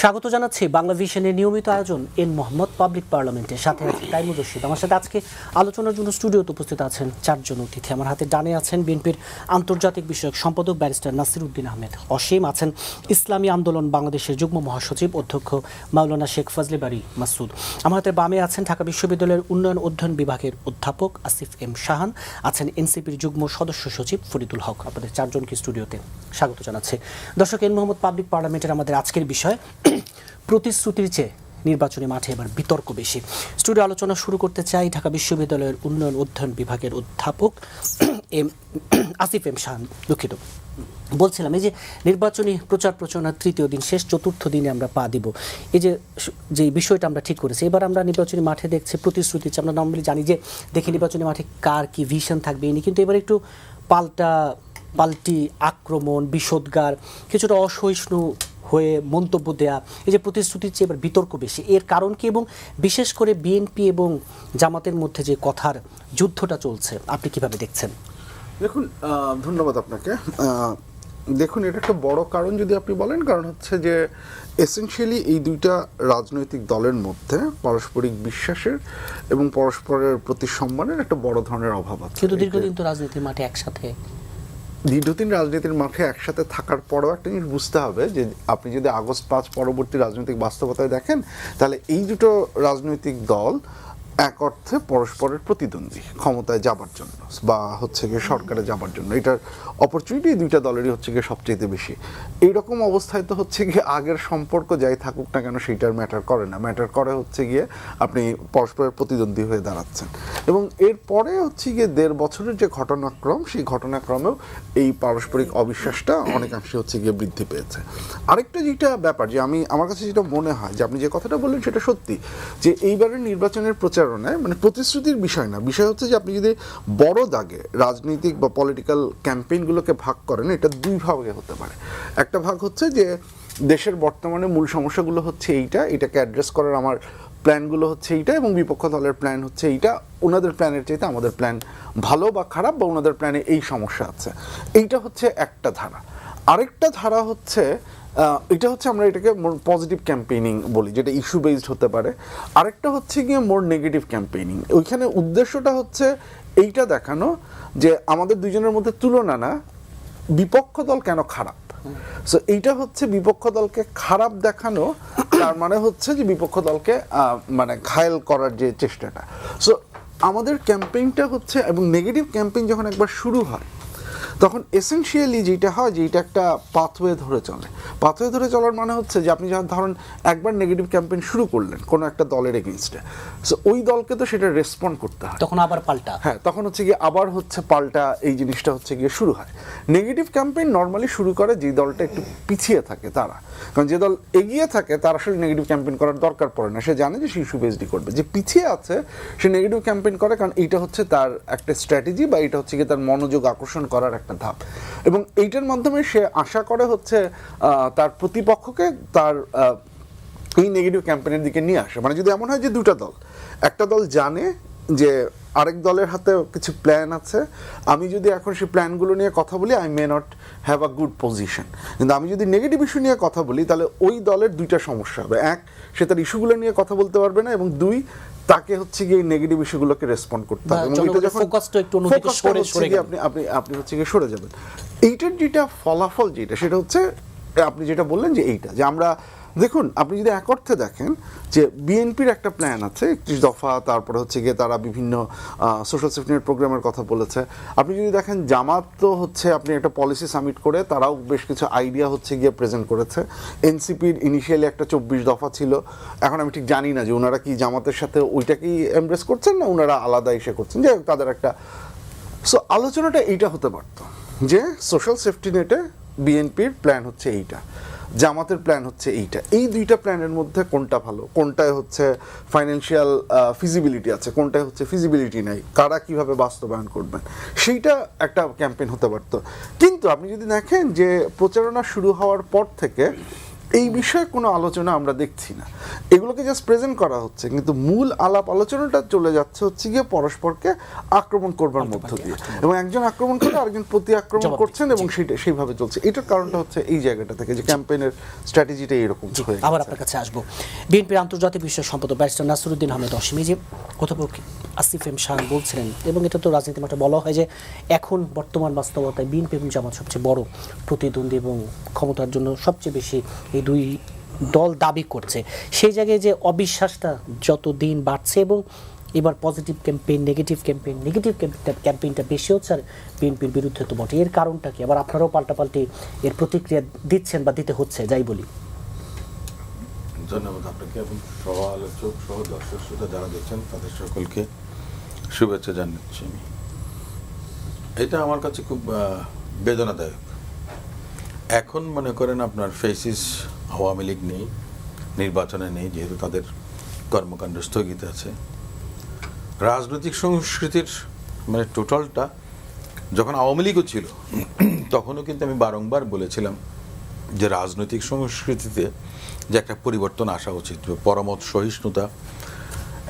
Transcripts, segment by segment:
স্বাগত জানাচ্ছি বাংলা ভিশনের নিয়মিত আয়োজন এন মোহাম্মদ পাবলিক পার্লামেন্টের সাথে আছে তাইমুর রশিদ। আমার সাথে আজকে আলোচনার জন্য স্টুডিওতে উপস্থিত আছেন চারজন অতিথি। আমার হাতে ডানে আছেন বিএনপির আন্তর্জাতিক বিষয়ক সম্পাদক ব্যারিস্টার নাসির উদ্দিন আহমেদ অসীম, আছেন ইসলামী আন্দোলন বাংলাদেশের যুগ্ম মহাসচিব অধ্যক্ষ মাওলানা শেখ ফজলে বারী মাসুদ। আমার হাতে বামে আছেন ঢাকা বিশ্ববিদ্যালয়ের উন্নয়ন অধ্যয়ন বিভাগের অধ্যাপক আসিফ এম শাহান, আছেন এনসিপির যুগ্ম সদস্য সচিব ফরিদুল হক। আপনাদের চারজনকে স্টুডিওতে স্বাগত জানাচ্ছি। দর্শক, এন মোহাম্মদ পাবলিক পার্লামেন্টের আমাদের আজকের বিষয় প্রতিশ্রুতির চেয়ে নির্বাচনী মাঠে এবার বিতর্ক বেশি। স্টুডিও আলোচনা শুরু করতে চাই ঢাকা বিশ্ববিদ্যালয়ের উন্নয়ন অধ্যয়ন বিভাগের অধ্যাপক আসিফ এম শাহান। দুঃখিত, বলছিলাম এই যে নির্বাচনী প্রচার প্রচারণার তৃতীয় দিন শেষ, চতুর্থ দিনে আমরা পা দিব। এই যে বিষয়টা আমরা ঠিক করেছি, এবার আমরা নির্বাচনী মাঠে দেখছি প্রতিশ্রুতি। আমরা নর্মালি জানি যে দেখি নির্বাচনী মাঠে কার কি ভিশন থাকবে এনি, কিন্তু এবার একটু পাল্টি আক্রমণ, বিষোদ্গার, কিছুটা অসহিষ্ণু হয়ে মন্তব্য দেয়া, এই যে প্রতিশ্রুতির চেয়ে এবার বিতর্ক বেশি, এর কারণ কি? এবং বিশেষ করে বিএনপি এবং জামাতের মধ্যে যে কথার যুদ্ধটা চলছে, আপনি কিভাবে দেখছেন? দেখুন, ধন্যবাদ আপনাকে। দেখুন, এটা একটা বড় কারণ যদি আপনি বলেন, কারণ হচ্ছে যে এসেনশিয়ালি এই দুইটা রাজনৈতিক দলের মধ্যে পারস্পরিক বিশ্বাসের এবং পরস্পরের প্রতি সম্মানের একটা বড় ধরনের অভাব আছে। কিন্তু দীর্ঘদিন তো রাজনীতির মাঠে একসাথে রাজনীতির মাঠে একসাথে থাকার পরেও একটা জিনিস বুঝতে হবে যে আপনি যদি আগস্ট 5 পরবর্তী রাজনৈতিক বাস্তবতায় দেখেন, তাহলে এই দুটো রাজনৈতিক দল এক অর্থে পরস্পরের প্রতিদ্বন্দ্বী ক্ষমতায় যাবার জন্য বা হচ্ছে গিয়ে সরকারে যাবার জন্য। এটার অপরচুনিটি দুইটা দলেরই হচ্ছে গিয়ে সবচেয়ে বেশি। এইরকম অবস্থায় তো হচ্ছে গিয়ে আগের সম্পর্ক যাই থাকুক না কেন সেইটার ম্যাটার করে না, ম্যাটার করে হচ্ছে গিয়ে আপনি পরস্পরের প্রতিদ্বন্দ্বী হয়ে দাঁড়াচ্ছেন। এবং এরপরে হচ্ছে গিয়ে 1.5 বছরের যে ঘটনাক্রম, সেই ঘটনাক্রমেও এই পারস্পরিক অবিশ্বাসটা অনেকাংশে হচ্ছে গিয়ে বৃদ্ধি পেয়েছে। আরেকটা যেটা ব্যাপার, যে আমার কাছে যেটা মনে হয় যে আপনি যে কথাটা বললেন সেটা সত্যি, যে এইবারের নির্বাচনের প্রচারণায় মানে প্রতিশ্রুতির বিষয় না, বিষয় হচ্ছে যে আপনি যদি বড় দাগে রাজনৈতিক বা পলিটিক্যাল ক্যাম্পেইনগুলোকে ভাগ করেন, এটা দুই ভাগে হতে পারে। একটা ভাগ হচ্ছে যে দেশের বর্তমানে মূল সমস্যাগুলো হচ্ছে এটাকে অ্যাড্রেস করার আমার প্ল্যানগুলো হচ্ছে এইটা, এবং বিপক্ষ দলের প্ল্যান হচ্ছে এইটা, ওনাদের প্ল্যানের চাইতে আমাদের প্ল্যান ভালো বা খারাপ, বা ওনাদের প্ল্যানে এই সমস্যা আছে। এইটা হচ্ছে একটা ধারা। আরেকটা ধারা হচ্ছে এটা হচ্ছে আমরা এটাকে মোর পজিটিভ ক্যাম্পেইনিং বলি, যেটা ইস্যু বেসড হতে পারে। আরেকটা হচ্ছে গিয়ে মোর নেগেটিভ ক্যাম্পেইনিং। ওইখানে উদ্দেশ্যটা হচ্ছে এইটা দেখানো যে আমাদের দুইজনের মধ্যে তুলনা না, বিপক্ষ দল কেন খারাপ। সো এইটা হচ্ছে বিপক্ষ দলকে খারাপ দেখানো, তার মানে হচ্ছে যে বিপক্ষ দলকে মানে ঘায়েল করার যে চেষ্টাটা। সো আমাদের ক্যাম্পেইনটা হচ্ছে, এবং নেগেটিভ ক্যাম্পেইন যখন একবার শুরু হয় তখন এসেনশিয়ালি যেটা হয় যে এটা একটা পাথওয়ে ধরে চলে। পাথওয়ে ধরে চলার মানে হচ্ছে যে আপনি যখন ধরুন একবার নেগেটিভ ক্যাম্পেইন শুরু করলেন কোনো একটা দলের এগেইনস্টে, সো ওই দলকে তো সেটা রেসপন্ড করতে হয়, তখন আবার পাল্টা, হ্যাঁ, তখন হচ্ছে গিয়ে আবার হচ্ছে পাল্টা, এই জিনিসটা হচ্ছে গিয়ে শুরু হয়। নেগেটিভ ক্যাম্পেইন নর্মালি শুরু করে যে দলটা একটু পিছিয়ে থাকে তারা, কারণ যে দল এগিয়ে থাকে তার আসলে নেগেটিভ ক্যাম্পেইন করার দরকার পড়ে না, সে জানে যে সে ইস্যু বেসডই করবে। যে পিছিয়ে আছে সে নেগেটিভ ক্যাম্পেইন করে, কারণ এইটা হচ্ছে তার একটা স্ট্র্যাটেজি, বা এটা হচ্ছে গিয়ে তার মনোযোগ আকর্ষণ করার একটা ধাপ, এবং এইটার মাধ্যমে সে আশা করে হচ্ছে তার প্রতিপক্ষকে তার এই নেগেটিভ ক্যাম্পেইনের দিকে নিয়ে আসে। মানে যদি এমন হয় যে দুটা দল, একটা দল জানে যে আরেক দলের হাতে কিছু প্ল্যান আছে, আমি যদি এখন সেই প্ল্যানগুলো নিয়ে কথা বলি, I may not have a good position. কিন্তু আমি যদি নেগেটিভ ইস্যু নিয়ে কথা বলি, তাহলে ওই দলের দুইটা সমস্যা হবে। এক, সে তার ইস্যুগুলো নিয়ে কথা বলতে পারবে না, এবং দুই, তাকে হচ্ছে গিয়ে নেগেটিভ ইস্যুগুলোকে রেসপন্ড করতে হবে, এবং এটা যখন আপনি হচ্ছে গিয়ে সরে যাবেন। এইটার যেটা ফলাফল যেটা, সেটা হচ্ছে আপনি যেটা বললেন যে এইটা, যে আমরা দেখুন, আপনি যদি এক অর্থে দেখেন যে বিএনপির একটা প্ল্যান আছে 31 দফা, তারপরে হচ্ছে গিয়ে তারা বিভিন্ন সোশ্যাল সেফটি নেট প্রোগ্রামের কথা বলেছে। আপনি যদি দেখেন জামাত তো হচ্ছে আপনি একটা পলিসি সামিট করে তারাও বেশ কিছু আইডিয়া হচ্ছে গিয়ে প্রেজেন্ট করেছে। এনসিপির ইনিশিয়ালি একটা 24 দফা ছিল, এখন আমি ঠিক জানি না যে ওনারা কি জামাতের সাথে ওইটাকেই এমব্রেস করছেন না ওনারা আলাদা এসে করছেন, যে তাদের একটা। সো আলোচনাটা এইটা হতে পারত যে সোশ্যাল সেফটি নেটে বিএনপির প্ল্যান হচ্ছে এইটা, জামাতের প্ল্যান হচ্ছে এইটা, এই দুইটা প্ল্যানের মধ্যে কোনটা ভালো, কোনটায় হচ্ছে ফাইন্যান্সিয়াল ফিজিবিলিটি আছে, কোনটায় হচ্ছে ফিজিবিলিটি নাই, কারা কিভাবে বাস্তবায়ন করবেন, সেইটা একটা ক্যাম্পেইন হতে পারতো। কিন্তু আপনি যদি দেখেন যে প্রচারণা শুরু হওয়ার পর থেকে এই বিষয়ে কোনো আলোচনা আমরা দেখছি না, এগুলোকে জাস্ট প্রেজেন্ট করা হচ্ছে, কিন্তু মূল আলাপ আলোচনাটা চলে যাচ্ছে হচ্ছে গিয়ে পরস্পরকে আক্রমণ করবার মধ্য দিয়ে, এবং একজন আক্রমণ করে আরেকজন প্রতি আক্রমণ করছেন, এবং সেটা সেইভাবে চলছে। এটার কারণটা হচ্ছে এই জায়গাটা থেকে যে ক্যাম্পেইনের স্ট্র্যাটেজিটা এরকম হয়ে আবার গেছে। আপনার কাছে আসবো। বিএনপির আন্তর্জাতিক বিষয়ক সম্পাদক ব্যারিস্টার নাসিরউদ্দিন আহমেদ অসীম, এই যে কথোপকথন আসিফ এম শাহ বলছিলেন, এবং এটা তো রাজনীতি মাঠে বলা হয় যে এখন বর্তমান বাস্তবতায় বিএনপি এবং জামাত সবচেয়ে বড় প্রতিদ্বন্দ্বী এবং ক্ষমতার জন্য সবচেয়ে বেশি এই দুই দল দাবি করছে। সেই জায়গায় যে অবিশ্বাসটা যত দিন বাড়ছে, এবং এবার পজিটিভ ক্যাম্পেইন নেগেটিভ ক্যাম্পেইনটা বেশি হচ্ছে, আর বিএনপির বিরুদ্ধে তো বটে। এর কারণটা কি? আবার আপনারাও পাল্টাপাল্টি এর প্রতিক্রিয়া দিচ্ছেন বা দিতে হচ্ছে, যাই বলি। ধন্যবাদ আপনাকে এবং সহ আলোচক সহ দর্শক শ্রোতা যারা দেখছেন তাদের সকলকে শুভেচ্ছা জানাচ্ছি। আমি এটা আমার কাছে খুব বেদনাদায়ক। এখন মনে করেন আপনার ফেসিস আওয়ামী লীগ নেই, নির্বাচনে নেই, যেহেতু তাদের কর্মকাণ্ড স্থগিত আছে। রাজনৈতিক সংস্কৃতির মানে টোটালটা, যখন আওয়ামী লীগও ছিল তখনও কিন্তু আমি বারংবার বলেছিলাম যে রাজনৈতিক সংস্কৃতিতে যে একটা পরিবর্তন আসা উচিত। পরমত সহিষ্ণুতা,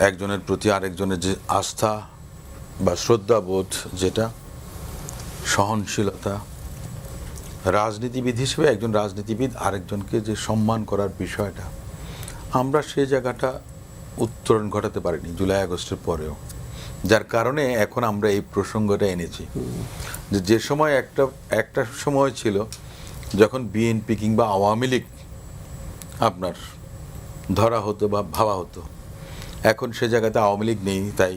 একজনের প্রতি আরেকজনের যে আস্থা বা শ্রদ্ধাবোধ, যেটা সহনশীলতা, রাজনীতিবিদ হিসেবে একজন রাজনীতিবিদ আরেকজনকে যে সম্মান করার বিষয়টা, আমরা সেই জায়গাটা উত্তরণ ঘটাতে পারিনি জুলাই আগস্টের পরেও। যার কারণে এখন আমরা এই প্রসঙ্গটা এনেছি যে সময় একটা সময় ছিল যখন বিএনপি কিংবা আওয়ামী লীগ আপনার ধরা হতো বা ভাবা হতো, এখন সে জায়গাতে আওয়ামী লীগ নেই, তাই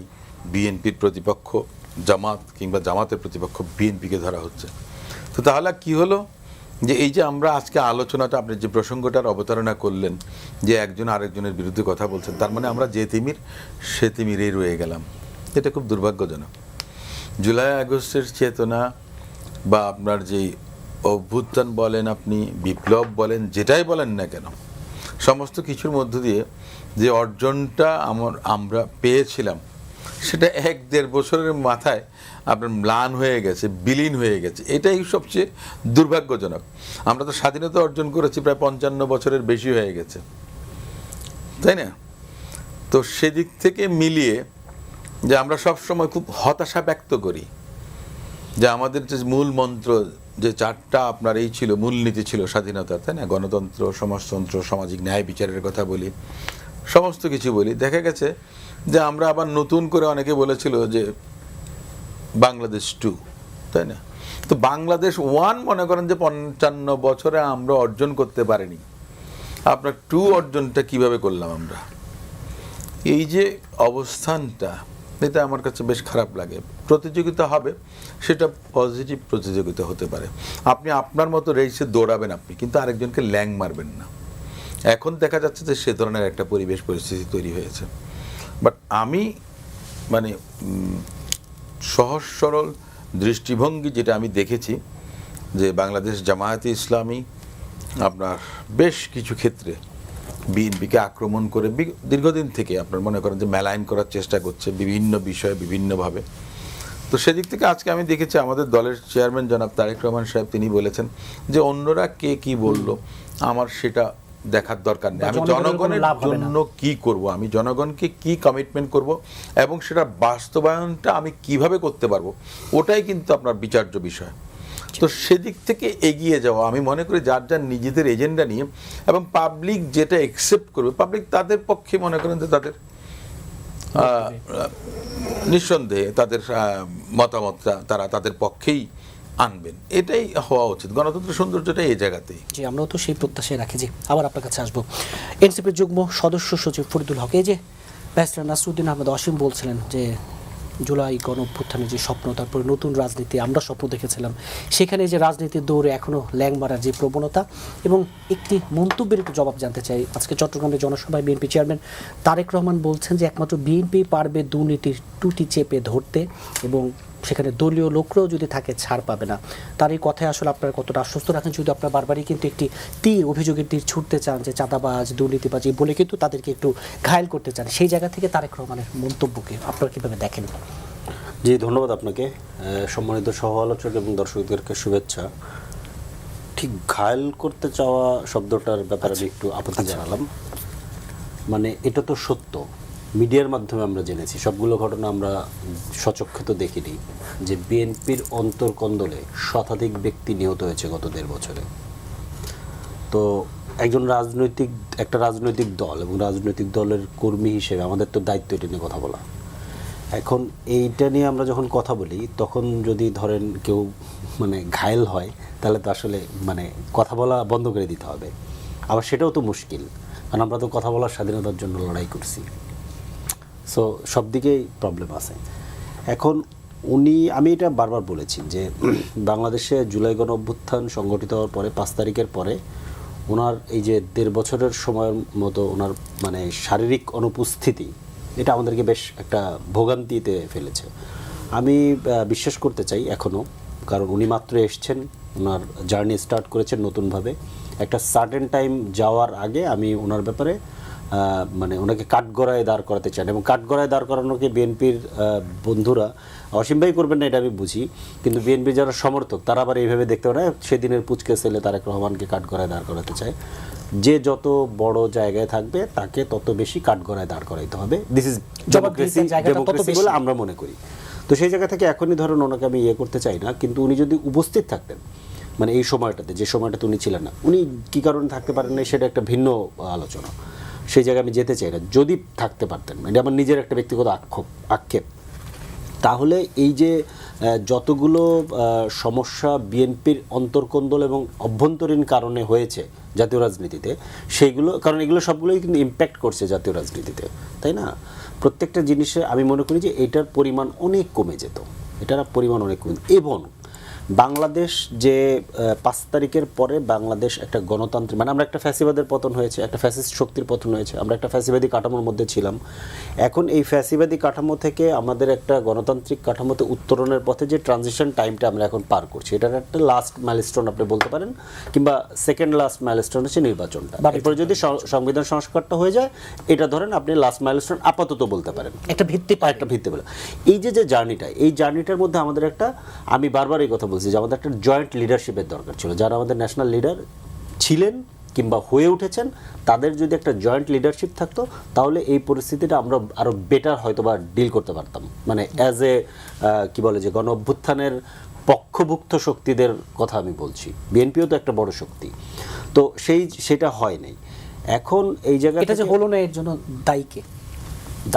বিএনপির প্রতিপক্ষ জামাত কিংবা জামাতের প্রতিপক্ষ বিএনপিকে ধরা হচ্ছে। তো তাহলে কি হলো যে এই যে আমরা আজকে আলোচনাটা, আপনি যে প্রসঙ্গটার অবতারণা করলেন যে একজন আরেকজনের বিরুদ্ধে কথা বলছেন, তার মানে আমরা যে তিমির সে তিমিরেই রয়ে গেলাম। এটা খুব দুর্ভাগ্যজনক। জুলাই আগস্টের চেতনা বা আপনার যেই অভ্যুত্থান বলেন, আপনি বিপ্লব বলেন, যেটাই বলেন না কেন, সমস্ত কিছুর মধ্য দিয়ে যে অর্জনটা আমরা পেয়েছিলাম, সেটা 1-1.5 বছরের মাথায় আপনার ম্লান হয়ে গেছে, বিলীন হয়ে গেছে। এটাই সবচেয়ে দুর্ভাগ্যজনক। আমরা তো স্বাধীনতা অর্জন করেছি প্রায় 55 বছরের বেশি হয়ে গেছে, তাই না? তো সেদিক থেকে মিলিয়ে যে আমরা সবসময় খুব হতাশা ব্যক্ত করি যে আমাদের যে মূল মন্ত্র, যে 4টা আপনার এই ছিল, মূলনীতি ছিল স্বাধীনতা, তাই না? গণতন্ত্র, সমাজতন্ত্র, সামাজিক ন্যায় বিচারের কথা বলি, সমস্ত কিছু বলি। দেখা গেছে যে আমরা আবার নতুন করে, অনেকে বলেছিল যে বাংলাদেশ 2, তাই না? তো বাংলাদেশ 1 মনে করেন যে 55 বছরে আমরা অর্জন করতে পারিনি। আপনার 2 অর্জনটা কিভাবে করলাম আমরা? এই যে অবস্থানটা, এটা আমার কাছে বেশ খারাপ লাগে। প্রতিযোগিতা হবে, সেটা পজিটিভ প্রতিযোগিতা হতে পারে। আপনি আপনার মতো রেসে দৌড়াবেন আপনি, কিন্তু আরেকজনকে ল্যাং মারবেন না। এখন দেখা যাচ্ছে যে সে ধরনের একটা পরিবেশ পরিস্থিতি তৈরি হয়েছে। বাট আমি মানে সহজ সরল দৃষ্টিভঙ্গি যেটা আমি দেখেছি, যে বাংলাদেশ জামায়াতে ইসলামী আপনার বেশ কিছু ক্ষেত্রে বিএনপিকে আক্রমণ করে দীর্ঘদিন থেকে আপনার মনে করেন যে মেলাইন করার চেষ্টা করছে বিভিন্ন বিষয়ে বিভিন্নভাবে। তো সেদিক থেকে আজকে আমি দেখেছি আমাদের দলের চেয়ারম্যান জনাব তারেক রহমান সাহেব, তিনি বলেছেন যে অন্যরা কে কি বলল আমার সেটা দেখার দরকার নেই, আমি জনগণের জন্য কি করব, আমি জনগণকে কি কমিটমেন্ট করব এবং সেটা বাস্তবায়নটা আমি কিভাবে করতে পারবো, ওটাই কিন্তু আপনার বিচার্য বিষয়। তো সেদিক থেকে এগিয়ে যাওয়া, আমি মনে করি যার যার নিজেদের এজেন্ডা নিয়ে, এবং পাবলিক যেটা অ্যাকসেপ্ট করবে, পাবলিক তাদের পক্ষে মনে করেন যে তাদের নিঃসন্দেহে তাদের মতামতটা তারা তাদের পক্ষেই আনবেন, এটাই হওয়া উচিত। গণতন্ত্রের সৌন্দর্যটা এই জায়গাতেই। জি, আমরাও তো সেই প্রত্যাশায় রাখি। যে আবার আপনার কাছে আসবো, এনসিপির যুগ্ম সদস্য সচিব ফরিদুল হক, এই যে ব্যারিস্টার নাসিরউদ্দিন আহমেদ অসীম বলছিলেন যে জুলাই গণঅভ্যুত্থানের যে স্বপ্ন, তারপরে নতুন রাজনীতি আমরা স্বপ্ন দেখেছিলাম, সেখানে যে রাজনীতির দৌড়ে এখনও ল্যাং মারার যে প্রবণতা, এবং একটি মন্তব্যের একটু জবাব জানতে চাই। আজকে চট্টগ্রামের জনসভায় বিএনপি চেয়ারম্যান তারেক রহমান বলছেন যে একমাত্র বিএনপি পারবে দুর্নীতির টুটি চেপে ধরতে, এবং সেখানে দলীয় লোকরাও যদি থাকে ছাড় পাবে না। তার এই কথায় আসলে আপনারা কতটা আশ্বস্ত রাখেন? যদি আপনারা বারবারই কিন্তু একটি অভিযোগের তীর ছুটতে চান যে চাঁদাবাজ, দুর্নীতিবাজ বলে কিন্তু তাদেরকে একটু ঘায়েল করতে চান, সেই জায়গা থেকে তারেক রহমানের মন্তব্যকে আপনারা কীভাবে দেখেন? জি, ধন্যবাদ আপনাকে। সম্মানিত সহ আলোচক এবং দর্শকদেরকে শুভেচ্ছা। ঠিক ঘায়েল করতে চাওয়া শব্দটার ব্যাপারে আমি একটু আপত্তি জানালাম। মানে এটা তো সত্য, মিডিয়ার মাধ্যমে আমরা জেনেছি, সবগুলো ঘটনা আমরা সচক্ষে তো দেখিনি, যে বিএনপির অন্তর্কন্দলে শতাধিক ব্যক্তি নিহত হয়েছে গত 1.5 বছরে। তো একটা রাজনৈতিক দল এবং রাজনৈতিক দলের কর্মী হিসেবে আমাদের তো দায়িত্ব এটা নিয়ে কথা বলা। এখন এইটা নিয়ে আমরা যখন কথা বলি, তখন যদি ধরেন কেউ মানে ঘায়েল হয়, তাহলে তো আসলে মানে কথা বলা বন্ধ করে দিতে হবে। আবার সেটাও তো মুশকিল, কারণ আমরা তো কথা বলার স্বাধীনতার জন্য লড়াই করছি। সো সব দিকেই প্রবলেম আছে। এখন আমি এটা বারবার বলেছি যে বাংলাদেশে জুলাই গণ অভ্যুত্থান সংগঠিত হওয়ার পরে 5 তারিখের পরে ওনার এই যে 1.5 বছরের সময়ের মতো ওনার মানে শারীরিক অনুপস্থিতি, এটা আমাদেরকে বেশ একটা ভোগান্তিতে ফেলেছে। আমি বিশ্বাস করতে চাই এখনও, কারণ উনি মাত্র এসছেন, ওনার জার্নি স্টার্ট করেছেন নতুনভাবে। একটা সার্টেন টাইম যাওয়ার আগে আমি ওনার ব্যাপারে মানে ওনাকে কাঠগড়ায় দাঁড় করাতে চান, এবং কাঠগড়ায় দাঁড় করানোকে বিএনপির বন্ধুরা অসীম ভাই করবেন না এটা আমি বুঝি, কিন্তু বিএনপির যারা সমর্থক তারা আবার এইভাবে দেখতে পারে সেদিনের পুচকে ছেলে তারেক রহমানকে কাঠগড়ায় দাঁড় করাতে চায়। যে যত বড় জায়গায় থাকবে তাকে তত বেশি কাঠগড়ায় দাঁড় করাইতে হবে। দিস ইজ ডেমোক্রেসি বলে আমরা মনে করি। তো সেই জায়গা থেকে এখনই ধরুন ওনাকে আমি করতে চাই না, কিন্তু উনি যদি উপস্থিত থাকতেন মানে এই সময়টাতে, যে সময়টাতে উনি ছিলেন না, উনি কী কারণে থাকতে পারেন না সেটা একটা ভিন্ন আলোচনা, সেই জায়গায় আমি যেতে চাই না। যদি থাকতে পারতেন, এটা আমার নিজের একটা ব্যক্তিগত আক্ষেপ, তাহলে এই যে যতগুলো সমস্যা বিএনপির অন্তর্কন্দল এবং অভ্যন্তরীণ কারণে হয়েছে জাতীয় রাজনীতিতে, সেইগুলো, কারণ এগুলো সবগুলোই কিন্তু ইম্প্যাক্ট করছে জাতীয় রাজনীতিতে, তাই না? প্রত্যেকটা জিনিসে আমি মনে করি যে এটার পরিমাণ অনেক কমে যেত, এবং বাংলাদেশ যে 5 তারিখের পরে বাংলাদেশ একটা গণতান্ত্রিক, মানে আমরা একটা ফ্যাসিবাদের পতন হয়েছে, একটা ফ্যাসিস্ট শক্তির পতন হয়েছে, আমরা একটা ফ্যাসিবাদী কাঠামোর মধ্যে ছিলাম। এখন এই ফ্যাসিবাদী কাঠামো থেকে আমাদের একটা গণতান্ত্রিক কাঠামোতে উত্তরণের পথে যে ট্রানজিশন টাইমটা আমরা এখন পার করছি, এটার একটা লাস্ট মাইলস্টোন আপনি বলতে পারেন, কিংবা সেকেন্ড লাস্ট মাইলস্টোন হচ্ছে নির্বাচনটা। এরপরে যদি সংবিধান সংস্কারটা হয়ে যায়, এটা ধরেন আপনি লাস্ট মাইলস্টোন আপাতত বলতে পারেন, একটা ভিত্তি বলে। এই যে জার্নিটা, এই জার্নিটার মধ্যে আমাদের একটা, আমি বারবার এই কথা বলছি যে আমাদের একটা জয়েন্ট লিডারশিপের দরকার ছিল। যারা আমাদের ন্যাশনাল লিডার ছিলেন কিংবা হয়ে উঠেছেন, তাদের যদি একটা জয়েন্ট লিডারশিপ থাকতো, তাহলে এই পরিস্থিতিটা আমরা আরও বেটার হয়তো বা ডিল করতে পারতাম। মানে অ্যাজ এ কি বলে যে গণ অভ্যুত্থানের পক্ষভুক্ত শক্তিদের কথা আমি বলছি, বিএনপিও তো একটা বড় শক্তি, তো সেটা হয় নাই। এখন এই জায়গায় এটা যে হলো না, এর জন্য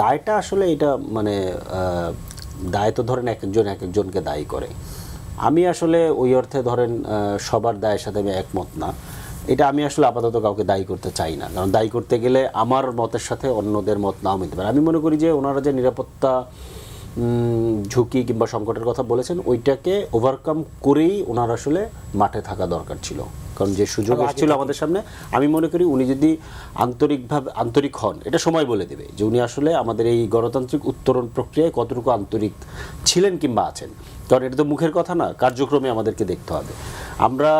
দায়টা আসলে এটা মানে দায় তো ধরেন এক একজনকে দায়ী করে। আমি আসলে ওই অর্থে ধরেন সবার দায়ের সাথে আমি একমত না। এটা আমি আসলে আপাতত কাউকে দায়ী করতে চাই না, কারণ দায়ী করতে গেলে আমার মতের সাথে অন্যদের মত নাও মিলতে পারে। আমি মনে করি যে ওনারা যে নিরাপত্তা ঝুঁকি কিংবা সংকটের কথা বলেছেন, ওইটাকে ওভারকাম করেই ওনার আসলে মাঠে থাকা দরকার ছিল, কারণ যে সুযোগ এসেছিল আমাদের সামনে, আমি মনে করি উনি যদি আন্তরিক হন, এটা সময় বলে দেবে যে উনি আসলে আমাদের এই গণতান্ত্রিক উত্তরণ প্রক্রিয়ায় কতটুকু আন্তরিক ছিলেন কিংবা আছেন। কারণ এটা তো মুখের কথা না, কার্যক্রমে আমাদেরকে দেখতে হবে। আমরা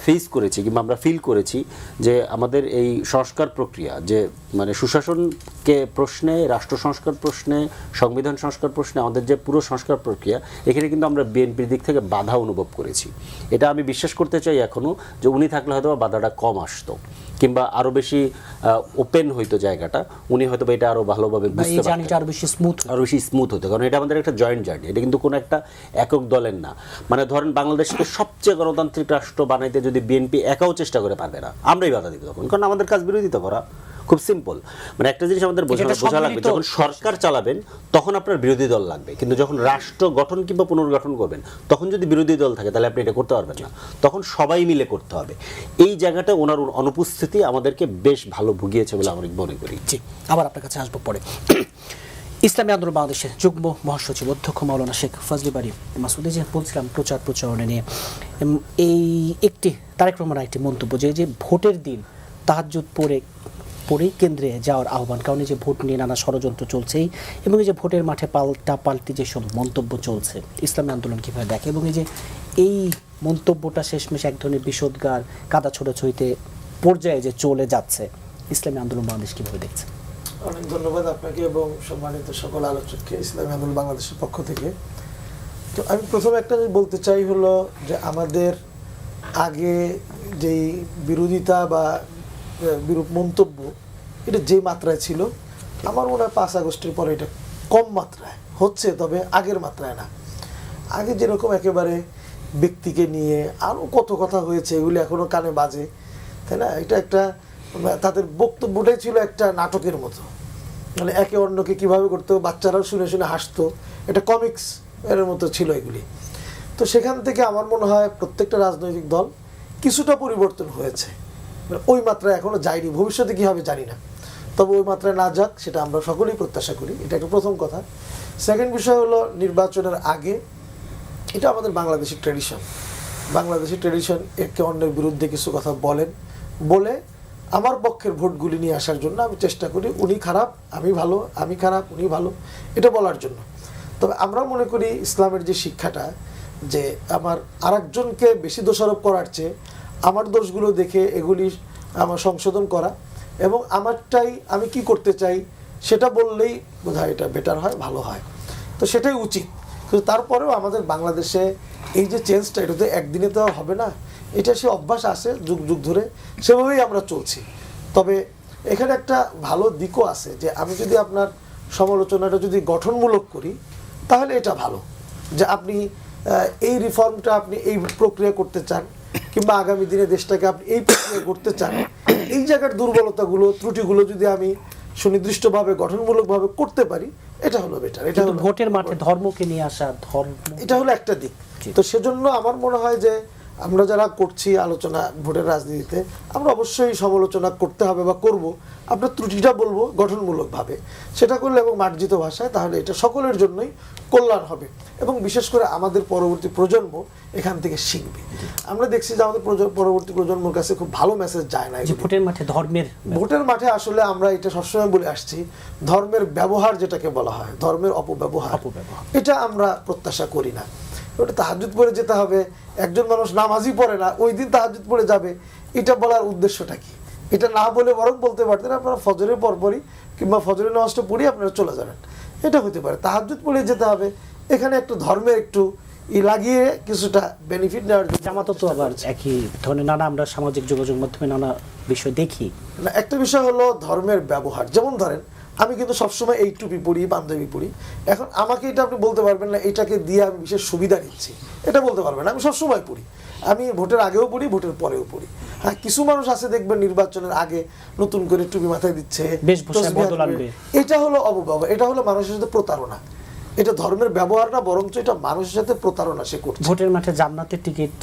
ফেস করেছি কিংবা আমরা ফিল করেছি যে আমাদের এই সংস্কার প্রক্রিয়া, যে মানে সুশাসনকে প্রশ্নে, রাষ্ট্র সংস্কার প্রশ্নে, সংবিধান সংস্কার প্রশ্নে আমাদের যে পুরো সংস্কার প্রক্রিয়া, এখানে কিন্তু আমরা বিএনপির দিক থেকে বাধা অনুভব করেছি। এটা আমি বিশ্বাস করতে চাই এখনও, যে উনি থাকলে হয়তো বাধাটা কম আসতো কিংবা আরো বেশি ওপেন হইতো জায়গাটা, উনি হয়তো এটা আরো ভালোভাবে বুঝতে পারতেন, আরো বেশি স্মুথ হতো। কারণ এটা আমাদের একটা জয়েন্ট জার্নি, এটা কিন্তু কোনো একটা একক দলের না। মানে ধরেন বাংলাদেশকে সবচেয়ে গণতান্ত্রিক রাষ্ট্র বানাইতে যদি বিএনপি একাও চেষ্টা করে পারবে না, আমরাই বাধা দিব তখন, কারণ আমাদের কাজ বিরোধিতা করা। খুব সিম্পল, মানে একটা জিনিস আমাদের বোঝা লাগবে, যখন সরকার চালাবেন তখন আপনার বিরোধী দল লাগবে, কিন্তু যখন রাষ্ট্র গঠন কিংবা পুনর্গঠন করবেন তখন যদি বিরোধী দল থাকে তাহলে আপনি এটা করতে পারবেন না, তখন সবাই মিলে করতে হবে। এই জায়গাটা ওনার অনুপস্থিতি আমাদেরকে বেশ ভালো ভুগিয়েছে বলে আমি মনে করি। জি, আবার আপনার কাছে আসবো পরে। ইসলামী আন্দোলন বাংলাদেশের যুগ্ম মহাসচিব অধ্যক্ষ মাওলানা শেখ ফজলে বারী মাসুদ, যে বলছিলাম প্রচারণা নিয়ে, এই একটি তারেক রহমানের একটি মন্তব্য যে ভোটের দিন তাহাজ্জুদ পড়েই কেন্দ্রে যাওয়ার আহ্বান, কারণ এই যে ভোট নিয়ে নানা ষড়যন্ত্র চলছেই, এবং এই যে ভোটের মাঠে পাল্টি যেসব মন্তব্য চলছে, ইসলামী আন্দোলন কীভাবে দেখে, এবং এই মন্তব্যটা শেষমেশ এক ধরনের বিষোদগার, কাদা ছোড়াছুড়িতে পর্যায়ে যে চলে যাচ্ছে, ইসলামী আন্দোলন বাংলাদেশ কীভাবে দেখছে? অনেক ধন্যবাদ আপনাকে এবং সম্মানিত সকল আলোচককে ইসলামী আন্দোলন বাংলাদেশের পক্ষ থেকে। তো আমি প্রথমে একটা বলতে চাই হলো যে আমাদের আগে যেই বিরোধিতা বা বিরূপ মন্তব্য এটা যে মাত্রায় ছিল, আমার মনে হয় 5 আগস্টের পরে এটা কম মাত্রায় হচ্ছে, তবে আগের মাত্রায় না। আগে যেরকম একেবারে ব্যক্তিকে নিয়ে আরও কত কথা হয়েছে, এগুলি এখনো কানে বাজে, তাই না? এটা একটা তাদের বক্তব্যটাই ছিল একটা নাটকের মতো, মানে একে অন্যকে কিভাবে করতো, বাচ্চারাও শুনে শুনে হাসতো, এটা কমিক্স এর মতো ছিল এগুলি। তো সেখান থেকে আমার মনে হয় প্রত্যেকটা রাজনৈতিক দল কিছুটা পরিবর্তন হয়েছে, মানে ওই মাত্রায় এখনো যায়নি, ভবিষ্যতে কী হবে জানি না, তবে ওই মাত্রায় না যাক সেটা আমরা সকলেই প্রত্যাশা করি। এটা একটা প্রথম কথা। সেকেন্ড বিষয় হলো নির্বাচনের আগে, এটা আমাদের বাংলাদেশের ট্র্যাডিশন একে অন্যের বিরুদ্ধে কিছু কথা বলে আমার পক্ষের ভোটগুলি নিয়ে আসার জন্য আমি চেষ্টা করি, উনি খারাপ আমি ভালো, আমি খারাপ উনি ভালো, এটা বলার জন্য। তবে আমরা মনে করি ইসলামের যে শিক্ষাটা, যে আমার আরেকজনকে বেশি দোষারোপ করার চেয়ে আমার দোষগুলো দেখে এগুলি আমার সংশোধন করা এবং আমারটাই আমি কি করতে চাই সেটা বললেই বোধহয় এটা বেটার হয়, ভালো হয়। তো সেটাই উচিত। কিন্তু তারপরেও আমাদের বাংলাদেশে এই যে চেঞ্জটা, এটা তো একদিনে তো আর হবে না, এটা সে অভ্যাস আছে যুগ যুগ ধরে, সেভাবেই আমরা চলছি। তবে এখানে একটা ভালো দিকও আছে, যে আমি যদি আপনার সমালোচনাটা যদি গঠনমূলক করি তাহলে এটা ভালো, যে আপনি এই রিফর্মটা আপনি এই প্রক্রিয়া করতে চান, কিংবা আগামী দিনে দেশটাকে আপনি এই প্রক্রিয়া করতে চান, এই জায়গার দুর্বলতাগুলো ত্রুটিগুলো যদি আমি সুনির্দিষ্টভাবে গঠনমূলকভাবে করতে পারি, এটা হলো বেটার। এটা হলো ভোটের মাঠে ধর্মকে নিয়ে আসা, এটা হলো একটা দিক। তো সেজন্য আমার মনে হয় যে আমরা যারা করছি আলোচনা ভোটের রাজনীতিতে, আমরা অবশ্যই সমালোচনা করতে হবে বা করব, আপনার ত্রুটিটা বলবো গঠনমূলকভাবে, সেটা করলে এবং মার্জিত ভাষায়, তাহলে এটা সকলের জন্যই কল্যাণ হবে এবং বিশেষ করে আমাদের পরবর্তী প্রজন্ম এখান থেকে শিখবে। আমরা দেখছি যে আমাদের পরবর্তী প্রজন্মের কাছে খুব ভালো মেসেজ যায় না। ভোটের মাঠে আসলে আমরা এটা সবসময় বলে আসছি, ধর্মের ব্যবহার যেটাকে বলা হয়, ধর্মের অপব্যবহার, এটা আমরা প্রত্যাশা করি না। ওটা তাহাজ্জুদ পড়ে যেতে হবে, একজন মানুষ নামাজই পড়ে না ওই দিন তাহাজ্জুদ পড়ে যাবে, এটা বলার উদ্দেশ্যটা কি? এটা না বলে বরং বলতে পারতেন আপনারা ফজরের পরপরই কিংবা ফজরের নামাজটা পড়ি আপনারা চলে যাবেন, এটা হতে পারে। তাহাজ্জুদ পড়ে যেতে হবে, এখানে একটু ধর্মের একটু লাগিয়ে কিছুটা বেনিফিট নেওয়ার জন্য। জামাতও তো আবার একই ধরনের, নানা আমরা সামাজিক যোগাযোগ মাধ্যমে নানা বিষয় দেখি। না, একটা বিষয় হলো ধর্মের ব্যবহার। যেমন ধরেন আমি কিন্তু সবসময় এই টুপি পরি, পাঞ্জাবি পরি, এখন আমাকে এটা আপনি বলতে পারবেন না এটাকে দিয়ে আমি বিশেষ সুবিধা নিচ্ছি, এটা বলতে পারবেন না। আমি সবসময় পড়ি, আমি ভোটের আগেও পড়ি, ভোটের পরেও পড়ি। হ্যাঁ, কিছু মানুষ আছে দেখবেন নির্বাচনের আগে নতুন করে টুপি মাথায় দিচ্ছে, এটা হলো অপব্যবহার, এটা হলো মানুষের সাথে প্রতারণা। এটা ধর্মের ব্যবহার না, বরঞ্চ এটা মানুষের সাথে প্রতারণা সে করছে। ভোটের মাঠে জান্নাতের টিকিট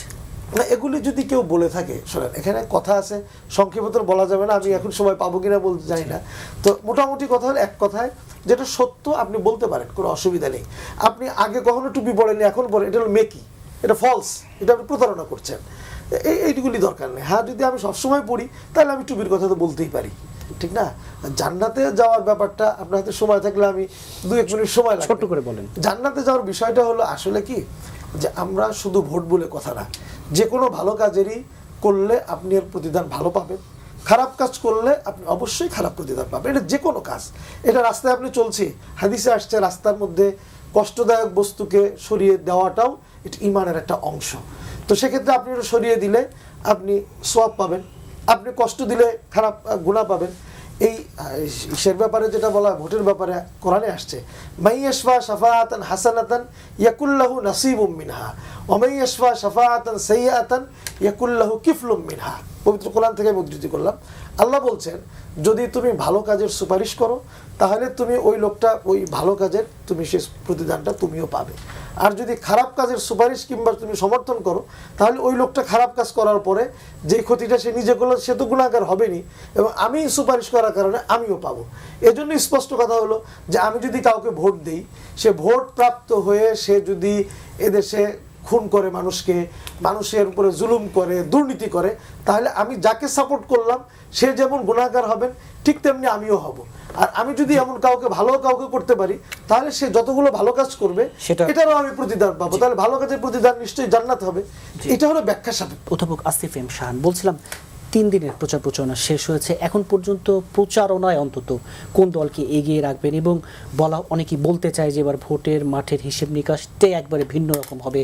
না, এগুলি যদি কেউ বলে থাকে, শোনেন এখানে কথা আছে, সংক্ষেপে তো বলা যাবে না, আমি এখন সময় পাবো কিনা বলতে জানি না। তো মোটামুটি কথা হলো, এক কথায় যেটা সত্য আপনি বলতে পারেন, কোনো অসুবিধা নেই। আপনি আগে কখনো টুপি পড়েননি, এখন পড়েন, এটা হলো মেকি, এটা ফলস, এটা আপনি প্রতারণা করছেন, এইগুলি দরকার নেই। হ্যাঁ, যদি আমি সবসময় পড়ি তাহলে আমি টুপির কথা তো বলতেই পারি, ঠিক না? জান্নাতে যাওয়ার ব্যাপারটা আপনার হাতে সময় থাকলে আমি 2-1 মিনিট সময় লাগবে, ছোট্ট করে বলেন। জান্নাতে যাওয়ার বিষয়টা হলো আসলে কি, যে আমরা শুধু ভোট বলে কথা না, যে কোনো ভালো কাজেরই করলে আপনি এর প্রতিদান ভালো পাবেন, খারাপ কাজ করলে আপনি অবশ্যই খারাপ প্রতিদান পাবেন। এটা যে কোনো কাজ, এটা রাস্তায় আপনি চলছি, হাদিসে আসছে রাস্তার মধ্যে কষ্টদায়ক বস্তুকে সরিয়ে দেওয়াটাও এটা ঈমানের একটা অংশ। তো সেক্ষেত্রে আপনি এটা সরিয়ে দিলে আপনি সওয়াব পাবেন, আপনি কষ্ট দিলে খারাপ গুনাহ পাবেন। এই ইসের ব্যাপারে যেটা বলা, ভোটের ব্যাপারে কোরআনে আসছে, মাইয়াশফা শাফাআতান হাসানাতান ইয়াকুল্লাহু নাসিবুম মিনহা ওয়া মাইয়াশফা শাফাআতান সাইয়্যাতান ইয়াকুল্লাহু কিফলুম মিনহা। পবিত্র কোরআন থেকে আমি উদ্ধৃতি করলাম। আল্লাহ বলছেন, যদি তুমি ভালো কাজের সুপারিশ করো তাহলে তুমি ওই লোকটা, ওই ভালো কাজের তুমি সে প্রতিদানটা তুমিও পাবে। আর যদি খারাপ কাজের সুপারিশ কিংবা তুমি সমর্থন করো তাহলে ওই লোকটা খারাপ কাজ করার পরে যে ক্ষতিটা সে নিজে করলো সে তো গুনাহগার হবেনি, এবং আমি সুপারিশ করার কারণে আমিও পাবো। এজন্য স্পষ্ট কথা হলো যে আমি যদি কাউকে ভোট দিই, সে ভোট প্রাপ্ত হয়ে সে যদি এদেশে খুন করে মানুষকে, মানুষের উপরে জুলুম করে, দুর্নীতি করে, তাহলে আমি যাকে সাপোর্ট করলাম সে যেমন গুনাহগার হবেন ঠিক তেমনি আমিও হব। আর আমি যদি এমন কাউকে ভালো কাউকে করতে পারি তাহলে সে যতগুলো ভালো কাজ করবে এটারও আমি প্রতিদান পাবো, তাহলে ভালো কাজের প্রতিদান নিশ্চয়ই জান্নাত হবে। এটা হলো ব্যাখ্যা সাপেক্ষ। অধ্যাপক আসিফ এম শাহান, বলছিলাম 3 দিনের প্রচার প্রচারণা শেষ হয়েছে, এখন পর্যন্ত প্রচারণায় অন্তত কোন দলকে এগিয়ে রাখবেন? এবং অনেকেই বলতে চায় যে এবার ভোটের মাঠের হিসেব নিকাশটাই একবারে ভিন্ন রকম হবে,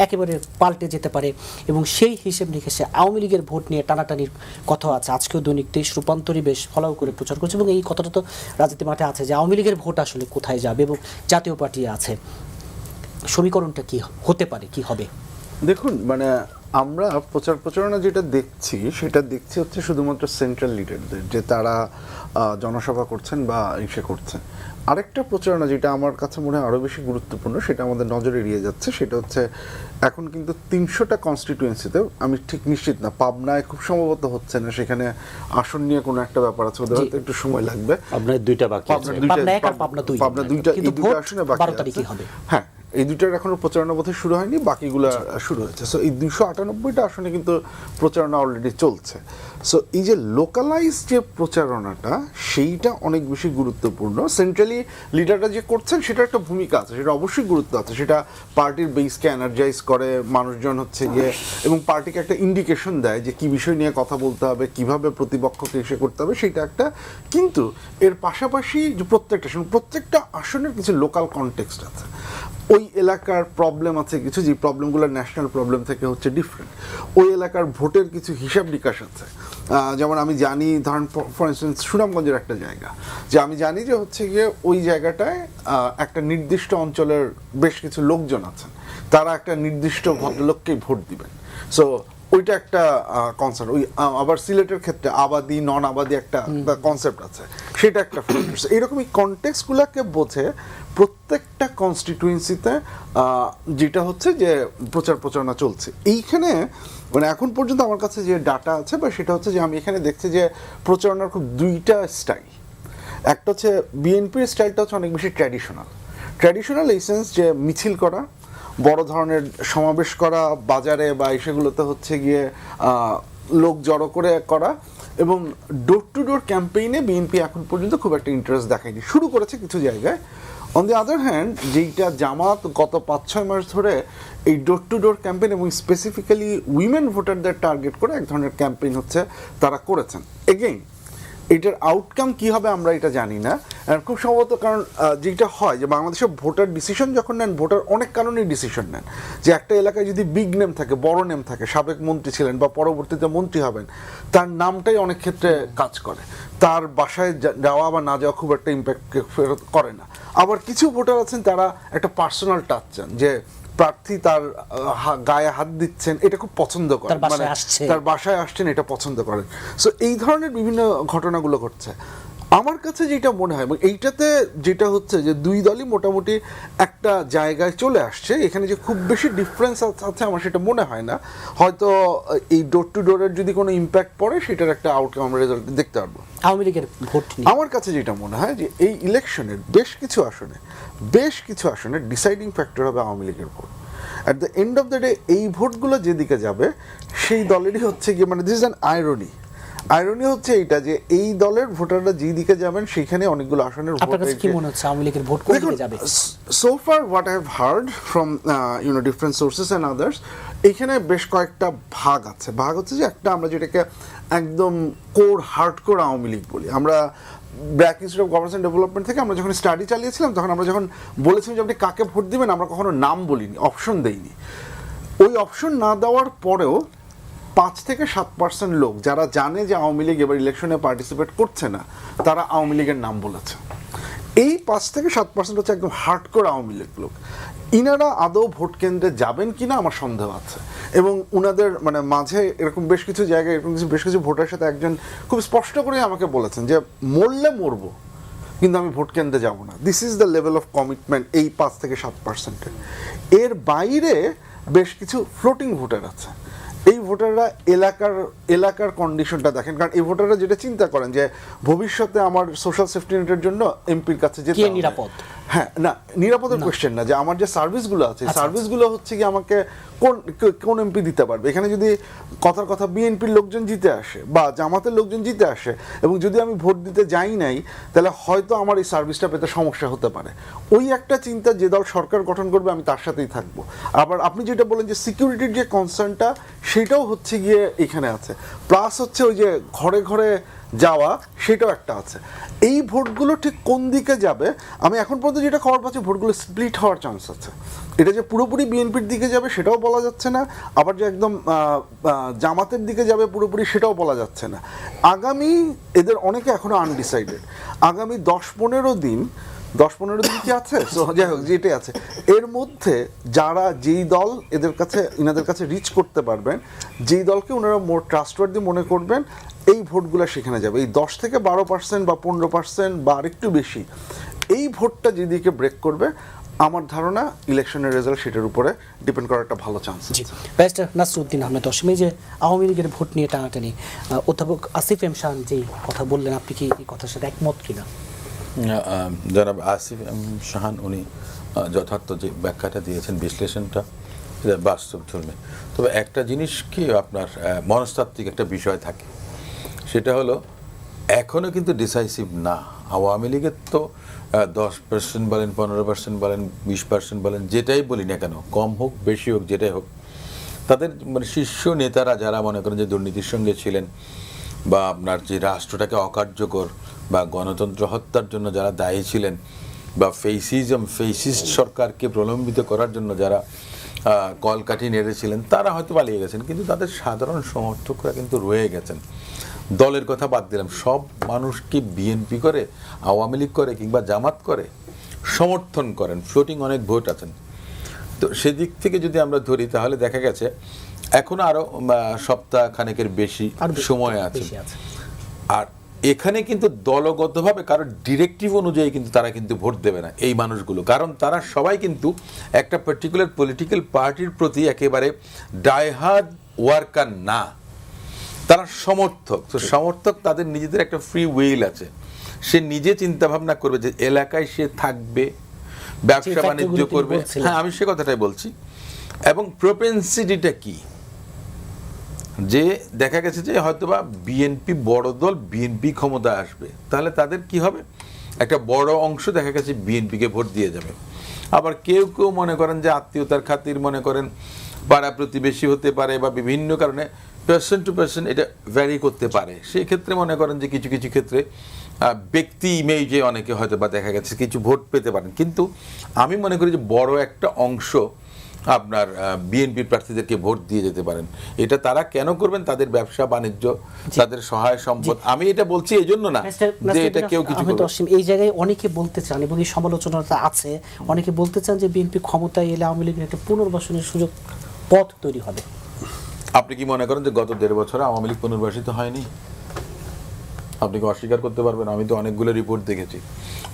একেবারে পাল্টে যেতে পারে, এবং সেই হিসেব নিকাশে আওয়ামী লীগের ভোট নিয়ে টানাটানির কথা আছে। আজকেও দৈনিক দেশ রূপান্তরী বেশ ফলাও করে প্রচার করছে, এবং এই কথাটা তো রাজনীতি মাঠে আছে যে আওয়ামী লীগের ভোট আসলে কোথায় যাবে, এবং জাতীয় পার্টি আছে। সমীকরণটা কি হতে পারে, কি হবে? দেখুন, মানে আমরা প্রচার প্রচারণা যেটা দেখছি সেটা দেখছি হচ্ছে শুধুমাত্র সেন্ট্রাল লিডারদের, যে তারা জনসভা করছেন বা ইসে করছেন। আরেকটা প্রচারণা যেটা আমার কাছে মনে হয় আরও বেশি গুরুত্বপূর্ণ, সেটা আমাদের নজরে এড়িয়ে যাচ্ছে, সেটা হচ্ছে এখন কিন্তু 300টা কনস্টিটিউয়েন্সিতে, আমি ঠিক নিশ্চিত না, পাবনায় খুব সম্ভবত হচ্ছে না, সেখানে আসন নিয়ে কোনো একটা ব্যাপার আছে, ওদের হয়তো একটু সময় লাগবে। আপনার 2টা বাকি আছে, পাবনা দুইটা, এই দুটো আসনে বাকি 12 তারিখে হবে। হ্যাঁ, এই দুইটার এখনো প্রচারণা বোধহয় শুরু হয়নি, বাকিগুলো শুরু হয়েছে। সো এই 298টা আসনে কিন্তু প্রচারণা অলরেডি চলছে। সো এই যে লোকালাইজ যে প্রচারণাটা, সেইটা অনেক বেশি গুরুত্বপূর্ণ। সেন্ট্রালি লিডাররা যে করছেন সেটার একটা ভূমিকা আছে, সেটা অবশ্যই গুরুত্ব আছে, সেটা পার্টির বেসকে এনার্জাইজ করে, মানুষজন হচ্ছে গিয়ে, এবং পার্টিকে একটা ইন্ডিকেশন দেয় যে কি বিষয় নিয়ে কথা বলতে হবে, কিভাবে প্রতিপক্ষকে এসে করতে হবে, সেটা একটা। কিন্তু এর পাশাপাশি যে প্রত্যেকটা আসনের কিছু লোকাল কনটেক্সট আছে, ওই এলাকার প্রবলেম আছে কিছু, যে প্রবলেমগুলো ন্যাশনাল প্রবলেম থেকে হচ্ছে ডিফারেন্ট। ওই এলাকার ভোটের কিছু হিসাব নিকাশ আছে। যেমন আমি জানি, ধরেন ফর ইনস্টেন্স সুনামগঞ্জের একটা জায়গা, যে আমি জানি যে হচ্ছে গিয়ে ওই জায়গাটায় একটা নির্দিষ্ট অঞ্চলের বেশ কিছু লোকজন আছেন, তারা একটা নির্দিষ্ট ভদ্রলোককেই ভোট দিবেন। সো ওইটা একটা কনসেপ্ট। ওই আবার সিলেটের ক্ষেত্রে আবাদি নন আবাদি একটা কনসেপ্ট আছে, সেটা একটা ফ্যাক্টর। এইরকম এই কনটেক্সটগুলোকে বোঝে প্রত্যেকটা কনস্টিটিউয়েন্সিতে যেটা হচ্ছে যে প্রচার প্রচারণা চলছে। এইখানে মানে এখন পর্যন্ত আমার কাছে যে ডাটা আছে, বা সেটা হচ্ছে যে আমি এখানে দেখছি যে প্রচারণার খুব 2টা স্টাইল। একটা হচ্ছে বিএনপির স্টাইলটা হচ্ছে অনেক বেশি ট্র্যাডিশনাল এই সেন্স যে মিছিল করা, বড় ধরনের সমাবেশ করা, বাজারে বা সেগুলোতে হচ্ছে গিয়ে লোক জড়ো করে করা, এবং ডোর টু ডোর ক্যাম্পেইনে বিএনপি এখন পর্যন্ত খুব একটা ইন্টারেস্ট দেখায়নি। শুরু করেছে কিছু জায়গায়। অন দি আদার হ্যান্ড, যেইটা জামাত গত 5-6 মাস ধরে এই ডোর টু ডোর ক্যাম্পেইন এবং স্পেসিফিক্যালি উইমেন ভোটারদের টার্গেট করে এক ধরনের ক্যাম্পেইন হচ্ছে তারা করেছেন। এগেইন এটার আউটকাম কি হবে আমরা এটা জানি না, খুব সম্ভবত। কারণ যেটা হয় যে বাংলাদেশের ভোটার ডিসিশন যখন নেন, ভোটার অনেক কারণেই ডিসিশন নেন। যে একটা এলাকায় যদি বিগ নেম থাকে, বড় নেম থাকে, সাবেক মন্ত্রী ছিলেন বা পরবর্তীতে মন্ত্রী হবেন, তার নামটাই অনেক ক্ষেত্রে কাজ করে, তার বাসায় যাওয়া বা না যাওয়া খুব একটা ইম্প্যাক্ট করে না। আবার কিছু ভোটার আছেন তারা একটা পার্সোনাল টাচ চান, যে প্রার্থী তার গায়ে হাত দিচ্ছেন, এটা খুব পছন্দ করেন, মানে তার বাসায় আসছেন, এটা পছন্দ করেন। সো এই ধরনের বিভিন্ন ঘটনাগুলো ঘটছে। আমার কাছে যেটা মনে হয়, এবং এইটাতে যেটা হচ্ছে যে দুই দলই মোটামুটি একটা জায়গায় চলে আসছে, এখানে যে খুব বেশি ডিফারেন্স আছে আমার সেটা মনে হয় না। হয়তো এই ডোর টু ডোরের যদি কোনো ইম্প্যাক্ট পড়ে, সেটার একটা আউটকাম আমরা রেজাল্ট দেখতে পারবো। আওয়ামী লীগের ভোট আমার কাছে যেটা মনে হয় যে এই ইলেকশনের বেশ কিছু আসনে ডিসাইডিং ফ্যাক্টর হবে আওয়ামী লীগের vote. At the end of the day এই ভোটগুলো যেদিকে যাবে, সেই দলেরই হচ্ছে গিয়ে, মানে দিস ইজ অ্যান আইরনি হচ্ছে এইটা, যে এই দলের ভোটাররা যেই দিকে যাবেন সেখানে অনেকগুলো আসনের ভোট। আপনার কাছে কি মনে হচ্ছে আওয়ামী লীগের ভোট কোন দিকে যাবে? So far what I have heard from different sources and others, এখানে বেশ কয়েকটা ভাগ হচ্ছে যে একটা, আমরা যেটাকে একদম হার্ডকোর আওয়ামী লীগ বলি। আমরা BRAC institute of governance and development থেকে আমরা যখন স্টাডি চালিয়েছিলাম, তখন আমরা যখন বলেছিলাম যে আপনি কাকে ভোট দিবেন, আমরা কখনো নাম বলিনি, অপশন দেইনি। ওই অপশন না দেওয়ার পরেও 5-7% লোক যারা জানে যে আওয়ামী লীগ এবার ইলেকশনে পার্টিসিপেট করছে না, তারা আওয়ামী লীগের নাম বলেছে। এই 5-7% হচ্ছে একদম হার্ডকোর আওয়ামী লীগ লোক। ইনারা আদৌ ভোট কেন্দ্রে যাবেন কিনা আমার সন্দেহ আছে। এবং উনাদের মানে মাঝে এরকম বেশ কিছু জায়গায় বেশ কিছু ভোটারের সাথে একজন খুব স্পষ্ট করে আমাকে বলেছেন যে মরলে মরবো, কিন্তু আমি ভোট কেন্দ্রে যাব না। This is the level of commitment এই 5-7%। এর বাইরে বেশ কিছু ফ্লোটিং ভোটার আছে। এই ভোটাররা এলাকার কন্ডিশনটা দেখেন, কারণ এই ভোটাররা যেটা চিন্তা করেন যে ভবিষ্যতে আমার সোশ্যাল সেফটি নেটের জন্য এমপির কাছে যেতে নিরাপদ। হ্যাঁ, না নিরাপদের কোয়েশ্চেন না, যে আমার যে সার্ভিসগুলো আছে, সার্ভিসগুলো হচ্ছে কি আমাকে কোন এমপি দিতে পারবে? এখানে যদি কথার কথা বিএনপির লোকজন জিতে আসে বা জামাতের লোকজন জিতে আসে এবং যদি আমি ভোট দিতে যাই নাই, তাহলে হয়তো আমার এই সার্ভিসটা পেতে সমস্যা হতে পারে। ওই একটা চিন্তা, যে দল সরকার গঠন করবে আমি তার সাথেই থাকবো। আবার আপনি যেটা বলেন যে সিকিউরিটির যে কনসার্নটা, সেটাও হচ্ছে গিয়ে এখানে আছে, প্লাস হচ্ছে ওই যে ঘরে ঘরে যাওয়া, সেটাও একটা আছে। এই ভোটগুলো ঠিক কোন দিকে যাবে, আমি এখন পর্যন্ত যেটা খবর পাচ্ছি, ভোটগুলো স্প্লিট হওয়ার চান্স আছে। এটা যে পুরোপুরি বিএনপির দিকে যাবে সেটাও বলা যাচ্ছে না, আবার যে একদম জামাতের দিকে যাবে পুরোপুরি সেটাও বলা যাচ্ছে না। আগামী এদের অনেকে এখনো আনডিসাইডেড। আগামী 10-15 দিন কি আছে, সো যাই হোক যেটাই আছে, এর মধ্যে যারা যেই দল এনাদের কাছে রিচ করতে পারবেন, যেই দলকে ওনারা মোর ট্রাস্টওয়ার্দি মনে করবেন, এই ভোটগুলো সেখানে যাবে। এই 10 থেকে 12% বা 15% বা আরেকটু বেশি, এই ভোটটা যেদিকে ব্রেক করবে, আমার ধারণা ইলেকশনের রেজাল্ট সেটার উপরে ডিপেন্ড করার একটা ভালো চান্স আছে। ব্যারিস্টার নাসরুদ্দিন আহমেদ অসীম, এই যে আওয়ামী লীগের ভোট নিয়ে টানাটানি, অধ্যাপক আসিফ এম শাহান যেই কথা বললেন, আপনি কি এই কথার সাথে একমত কিনা? জনাব আসিফ এম শাহান উনি যথার্থ যে ব্যাখ্যাটা দিয়েছেন, বিশ্লেষণটা এটা বাস্তবধর্মী। তবে একটা জিনিস কি, আপনার মনস্তাত্ত্বিক একটা বিষয় থাকে, সেটা হলো এখনও কিন্তু ডিসাইসিভ না। আওয়ামী লীগের তো 10% বলেন, 15% বলেন, 20% বলেন, যেটাই বলি না কেন, কম হোক বেশি হোক যেটাই হোক, তাদের মানে শীর্ষ নেতারা যারা মনে করেন যে দুর্নীতির সঙ্গে ছিলেন, বা আপনার যে রাষ্ট্রটাকে অকার্যকর বা গণতন্ত্র হত্যার জন্য যারা দায়ী ছিলেন, বা ফেসিস্ট সরকারকে প্রলম্বিত করার জন্য যারা কলকাঠি নেড়েছিলেন, তারা হয়তো পালিয়ে গেছেন, কিন্তু তাদের সাধারণ সমর্থকরা কিন্তু রয়ে গেছেন। দলের কথা বাদ দিলাম, সব মানুষ কি বিএনপি করে, আওয়ামী লীগ করে কিংবা জামাত করে, সমর্থন করেন, ফ্লোটিং অনেক ভোট আছেন। তো সেদিক থেকে যদি আমরা ধরি, তাহলে দেখা গেছে এখনো আরো সপ্তাহ খানেকের বেশি সময় আছে। আর এখানে কিন্তু দলগতভাবে কারো ডিরেক্টিভ অনুযায়ী কিন্তু তারা কিন্তু ভোট দেবে না এই মানুষগুলো, কারণ তারা সবাই কিন্তু একটা পার্টিকুলার পলিটিক্যাল পার্টির প্রতি একেবারে ডাইহার্ড ওয়ার্কার না, তারা সমর্থক। তো সমর্থক, তাদের নিজেদের একটা ফ্রি উইল আছে, সে নিজে চিন্তা ভাবনা করবে যে এলাকায় সে থাকবে, ব্যবসা বাণিজ্য করবে। হ্যাঁ, আমি সে কথাটাই বলছি। এবং প্রপেন্সিটিটা কি, যে দেখা গেছে যে হয়তোবা বিএনপি বড় দল, বিএনপি ক্ষমতায় আসবে, তাহলে তাদের কি হবে, একটা বড় অংশ দেখা গেছে বিএনপিকে ভোট দিয়ে যাবে। আবার কেউ কেউ মনে করেন যে আত্মীয়তার খাতির, মনে করেন পাড়া প্রতিবেশী হতে পারে, বা বিভিন্ন কারণে পার্সন টু পার্সন এটা ভ্যারি করতে পারে। সেই ক্ষেত্রে মনে করেন যে কিছু কিছু ক্ষেত্রে ব্যক্তি ইমেজে অনেকে হয়তো বা দেখা গেছে কিছু ভোট পেতে পারেন, কিন্তু আমি মনে করি যে বড় একটা অংশ আপনার বিএনপির প্রার্থীদেরকে ভোট দিয়ে যেতে পারেন। এটা তারা কেন করবেন, তাদের ব্যবসা বাণিজ্য, তাদের সহায় সম্পদ। আমি এটা বলছি এই জন্য না যে এটা কেউ কিছু করবে। এই জায়গায় অনেকে বলতে চান, এবং এই সমালোচনাটা আছে, অনেকে বলতে চান যে বিএনপি ক্ষমতায় এলে আওয়ামী লীগের একটা পুনর্বাসনের সুযোগ পথ তৈরি হবে। আপনি কি মনে করেন যে গত 1.5 বছরে আওয়ামী লীগ পুনর্বাসিত হয়নি? আপনি কি অস্বীকার করতে পারবেন? আমি তো অনেকগুলো রিপোর্ট দেখেছি।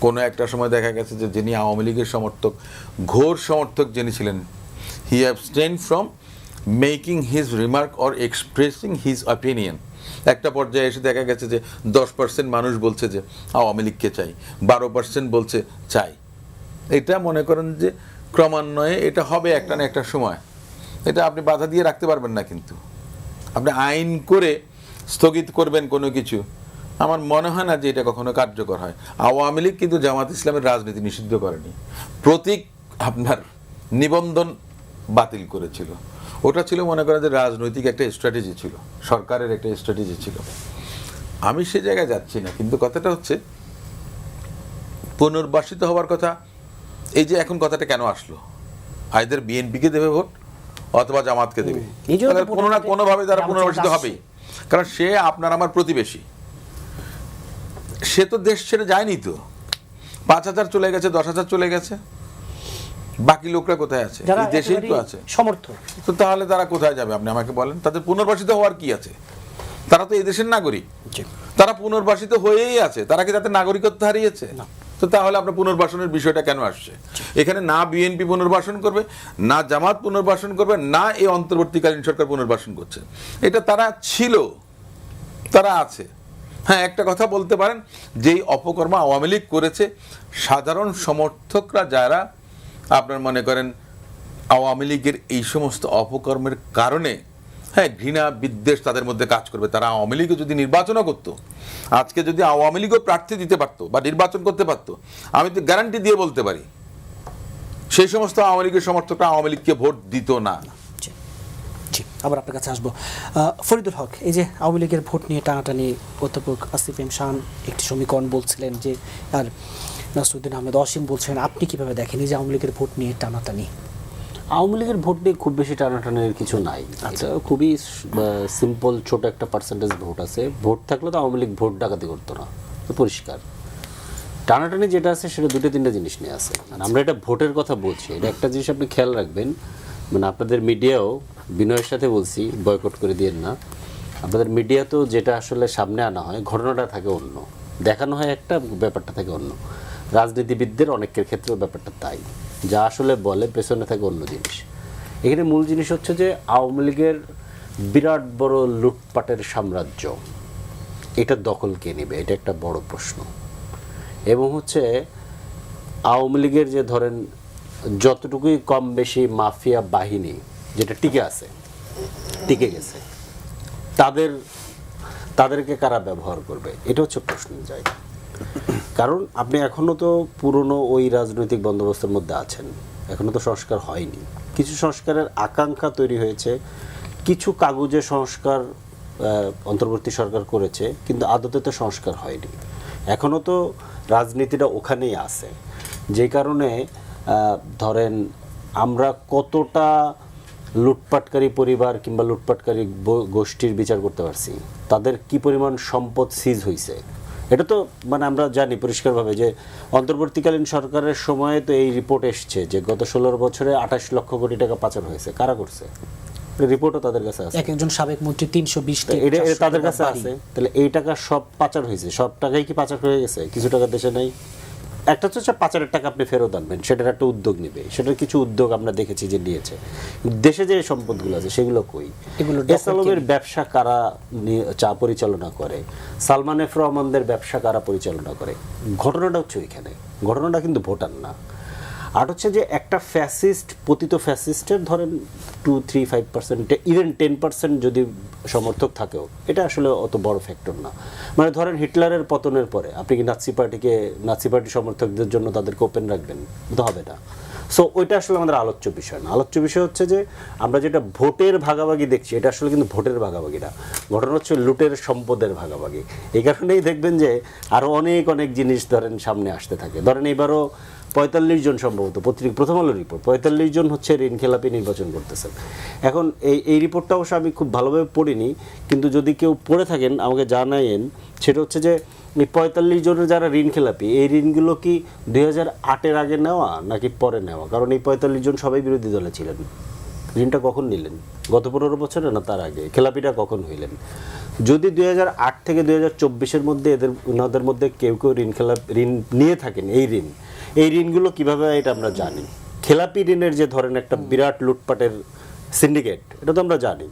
কোনো একটা সময় দেখা গেছে যে যিনি আওয়ামী লীগের সমর্থক, ঘোর সমর্থক যিনি ছিলেন, he abstained from making his remark or expressing his opinion। একটা পর্যায়ে এসে দেখা গেছে যে 10% মানুষ বলছে যে আওয়ামী লীগকে চাই, 12% বলছে চাই। এটা মনে করেন যে ক্রমান্বয়ে এটা হবে একটা না একটা সময়। এটা আপনি বাধা দিয়ে রাখতে পারবেন না, কিন্তু আপনি আইন করে স্থগিত করবেন কোনো কিছু, আমার মনে হয় না যে এটা কখনো কার্যকর হয়। আওয়ামী লীগ কিন্তু জামাত ইসলামের রাজনীতি নিষিদ্ধ করেনি, প্রতীক আপনার নিবন্ধন বাতিল করেছিল। ওটা ছিল মনে করেন যে রাজনৈতিক একটা স্ট্র্যাটেজি ছিল, সরকারের একটা স্ট্র্যাটেজি ছিল। আমি সে জায়গায় যাচ্ছি না, কিন্তু কথাটা হচ্ছে পুনর্বাসিত হওয়ার কথা। এই যে এখন কথাটা কেন আসলো, আইদার বিএনপিকে দেবে ভোট অথবা জামাতকে দেবে, কোনো না কোনোভাবে তারা পুনর্বাসিত হবেই। কারণ সে আপনার আমার প্রতিবেশী, সে তো দেশ ছেড়ে যায়নি। তো 5,000 চলে গেছে, 10,000 চলে গেছে, বাকি লোকরা কোথায় আছে? এই দেশেই তো আছে সমর্থক। তো তাহলে তারা কোথায় যাবে আপনি আমাকে বলেন? তাদের পুনর্বাসিত হওয়ার কি আছে? তারা তো এই দেশের নাগরিক, তারা পুনর্বাসিত হয়েই আছে। তারা কি তাদের নাগরিকত্ব হারিয়েছে? তো তাহলে আপনার পুনর্বাসনের বিষয়টা কেন আসছে? এখানে না বিএনপি পুনর্বাসন করবে, না জামাত পুনর্বাসন করবে, না এই অন্তর্বর্তীকালীন সরকার পুনর্বাসন করছে। এটা তারা ছিল, তারা আছে। হ্যাঁ, একটা কথা বলতে পারেন, যেই অপকর্ম আওয়ামী লীগ করেছে, সাধারণ সমর্থকরা যারা আপনার মনে করেন আওয়ামী লীগের এই সমস্ত অপকর্মের কারণে ঘৃণা বিদ্বেষ তাদের মধ্যে কাজ করবে। তারা আওয়ামী লীগও যদি নির্বাচনও করতো, আজকে যদি আওয়ামী লীগও প্রার্থী দিতে পারতো বা নির্বাচন করতে পারতো, আমি তো গ্যারান্টি দিয়ে বলতে পারি সেই সমস্ত আওয়ামী লীগের সমর্থকরা আওয়ামী লীগকে ভোট দিত না। জি, আবার আপনার কাছে আসবো। ফরিদুল হক, এই যে আওয়ামী লীগের ভোট নিয়ে টানাটানি, অধ্যাপক আসিফ এম শান একটি সমীকরণ বলছিলেন যে, আর নাসরুদ্দিন আহমেদ অসীম বলছেন, আপনি কিভাবে দেখেন এই যে আওয়ামী লীগের ভোট নিয়ে টানাটানি? আওয়ামী লীগের ভোট নিয়ে খুব বেশি টানাটানের কিছু নাই। এটা খুবই সিম্পল, ছোট একটা পার্সেন্টেজ ভোট আছে। ভোট থাকলে তো আওয়ামী লীগ ভোট ডাকাতি করতো না, তো পরিষ্কার। টানাটানি যেটা আছে সেটা দুটো তিনটা জিনিস নিয়ে আছে। আর আমরা এটা ভোটের কথা বলছি, এটা একটা জিনিস আপনি খেয়াল রাখবেন, মানে আপনাদের মিডিয়াও, বিনয়ের সাথে বলছি বয়কট করে দিয়েন না, আপনাদের মিডিয়াতেও যেটা আসলে সামনে আনা হয় ঘটনাটা থাকে অন্য, দেখানো হয় একটা, ব্যাপারটা থাকে অন্য। রাজনীতিবিদদের অনেকের ক্ষেত্রেও ব্যাপারটা তাই, যা আসলে বলে পেছনে থাকে অন্য জিনিস। এখানে মূল জিনিস হচ্ছে যে আওয়ামী লীগের বিরাট বড় লুটপাটের সাম্রাজ্য, এটা দখল কে নেবে, এটা একটা বড় প্রশ্ন। এবং হচ্ছে আওয়ামী লীগের যে ধরেন যতটুকুই কম বেশি মাফিয়া বাহিনী যেটা টিকে গেছে, তাদেরকে কারা ব্যবহার করবে, এটা হচ্ছে প্রশ্নের জায়গা। কারণ আপনি এখনো তো পুরনো ওই রাজনৈতিক বন্দোবস্তের মধ্যে আছেন, এখনো তো সংস্কার হয়নি। কিছু সংস্কারের আকাঙ্ক্ষা তৈরি হয়েছে, কিছু কাগজে সংস্কার অন্তর্বর্তী সরকার করেছে, কিন্তু আদতে তো সংস্কার হয়নি। এখনো তো রাজনীতিটা ওখানেই আছে, যে কারণে ধরেন আমরা কতটা লুটপাটকারী পরিবার কিংবা লুটপাটকারী গোষ্ঠীর বিচার করতে পারছি, তাদের কি পরিমাণ সম্পদ সিজ হয়েছে, এটা তো মানে আমরা জানি পরিষ্কারভাবে যে অন্তর্বর্তীকালীন সরকারের সময়ে তো এই রিপোর্ট এসছে যে গত 16 বছরে 28 লক্ষ কোটি টাকা পাচার হয়েছে। কারা করছে? রিপোর্টও তাদের কাছে আছে, একজন সাবেক মন্ত্রী 320 এটা তাদের কাছে আছে। তাহলে এই টাকা সব পাচার হয়েছে, সব টাকাই কি পাচার হয়ে গেছে? কিছু টাকা দেশে নেই। একটা হচ্ছে পাচারের টাকা আপনি ফেরত আনবেন, সেটার একটা উদ্যোগ নেবে, সেটার কিছু উদ্যোগ আমরা দেখেছি যে নিয়েছে। দেশে যে সম্পদগুলো আছে সেগুলো কই? এসআলমের ব্যবসা কারা পরিচালনা করে? সালমান এফ রহমানদের ব্যবসা কারা পরিচালনা করে? ঘটনাটা হচ্ছে ওইখানে, ঘটনাটা কিন্তু ভোটার না। আর হচ্ছে যে একটা ফ্যাসিস্ট, পতিত ফ্যাসিস্টের ধরেন 2-3-5%, ইভেন 10% যদি সমর্থক থাকেও, এটা আসলে অত বড় ফ্যাক্টর না। মানে ধরেন হিটলারের পতনের পরে আপনি কি নাৎসি পার্টি সমর্থকদের জন্য তাদেরকে ওপেন রাখবেন? তো হবে না। সো ওইটা আসলে আমাদের আলোচ্য বিষয় না। আলোচ্য বিষয় হচ্ছে যে আমরা যেটা ভোটের ভাগাভাগি দেখছি, এটা আসলে কিন্তু ভোটের ভাগাভাগি না, ঘটনা হচ্ছে লুটের সম্পদের ভাগাভাগি। এই কারণেই দেখবেন যে আরও অনেক অনেক জিনিস ধরেন সামনে আসতে থাকে। ধরেন এবারও 45 জন সম্ভবত, প্রথম আলো রিপোর্ট, 45 জন হচ্ছে ঋণ খেলাপি নির্বাচন করতেছেন। এখন এই রিপোর্টটা অবশ্য আমি খুব ভালোভাবে পড়িনি, কিন্তু যদি কেউ পড়ে থাকেন আমাকে জানাইন। সেটা হচ্ছে যে এই 45 জনের যারা ঋণ খেলাপি, এই ঋণগুলো কি 2008-এর আগে নেওয়া নাকি পরে নেওয়া? কারণ এই 45 জন সবাই বিরোধী দলে ছিলেন। ঋণটা কখন নিলেন? গত 15 বছরে না তার আগে? খেলাপিটা কখন হইলেন? যদি 2008 থেকে 2024-এর মধ্যে ওনাদের মধ্যে কেউ ঋণ নিয়ে থাকেন, এই ঋণগুলো কিভাবে, এটা আমরা জানি। খেলাপি ঋণের যে ধরেন একটা বিরাট লুটপাটের সিন্ডিকেট, এটা তো আমরা জানি।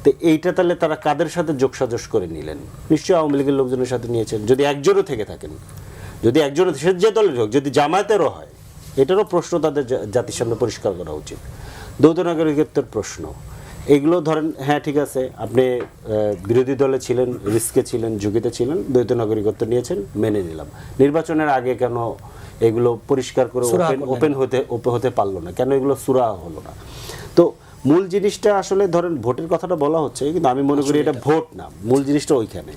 তো এইটা তাহলে তারা কাদের সাথে যোগসাজশ করে নিলেন? নিশ্চয়ই আওয়ামী লীগের লোকজনের সাথে নিয়েছেন, যদি একজনও থেকে থাকেন। যদি একজনও, সে যে দলের হোক, যদি জামায়াতেরও হয়, এটারও প্রশ্ন তাদের জাতির সামনে পরিষ্কার করা উচিত। দ্বৈত নাগরিকত্বের প্রশ্ন, এগুলো ধরেন, হ্যাঁ ঠিক আছে, আপনি বিরোধী দলে ছিলেন, রিস্কে ছিলেন, ঝুঁকিতে ছিলেন, দ্বৈত নাগরিকত্ব নিয়েছেন, মেনে নিলাম। নির্বাচনের আগে কেন এগুলো পরিষ্কার করে ওপেন হতে পারলো না? কেন এগুলো সুরা হলো না? তো মূল জিনিসটা আসলে ধরেন ভোটের কথাটা বলা হচ্ছে, কিন্তু আমি মনে করি এটা ভোট না, মূল জিনিসটা ওইখানে।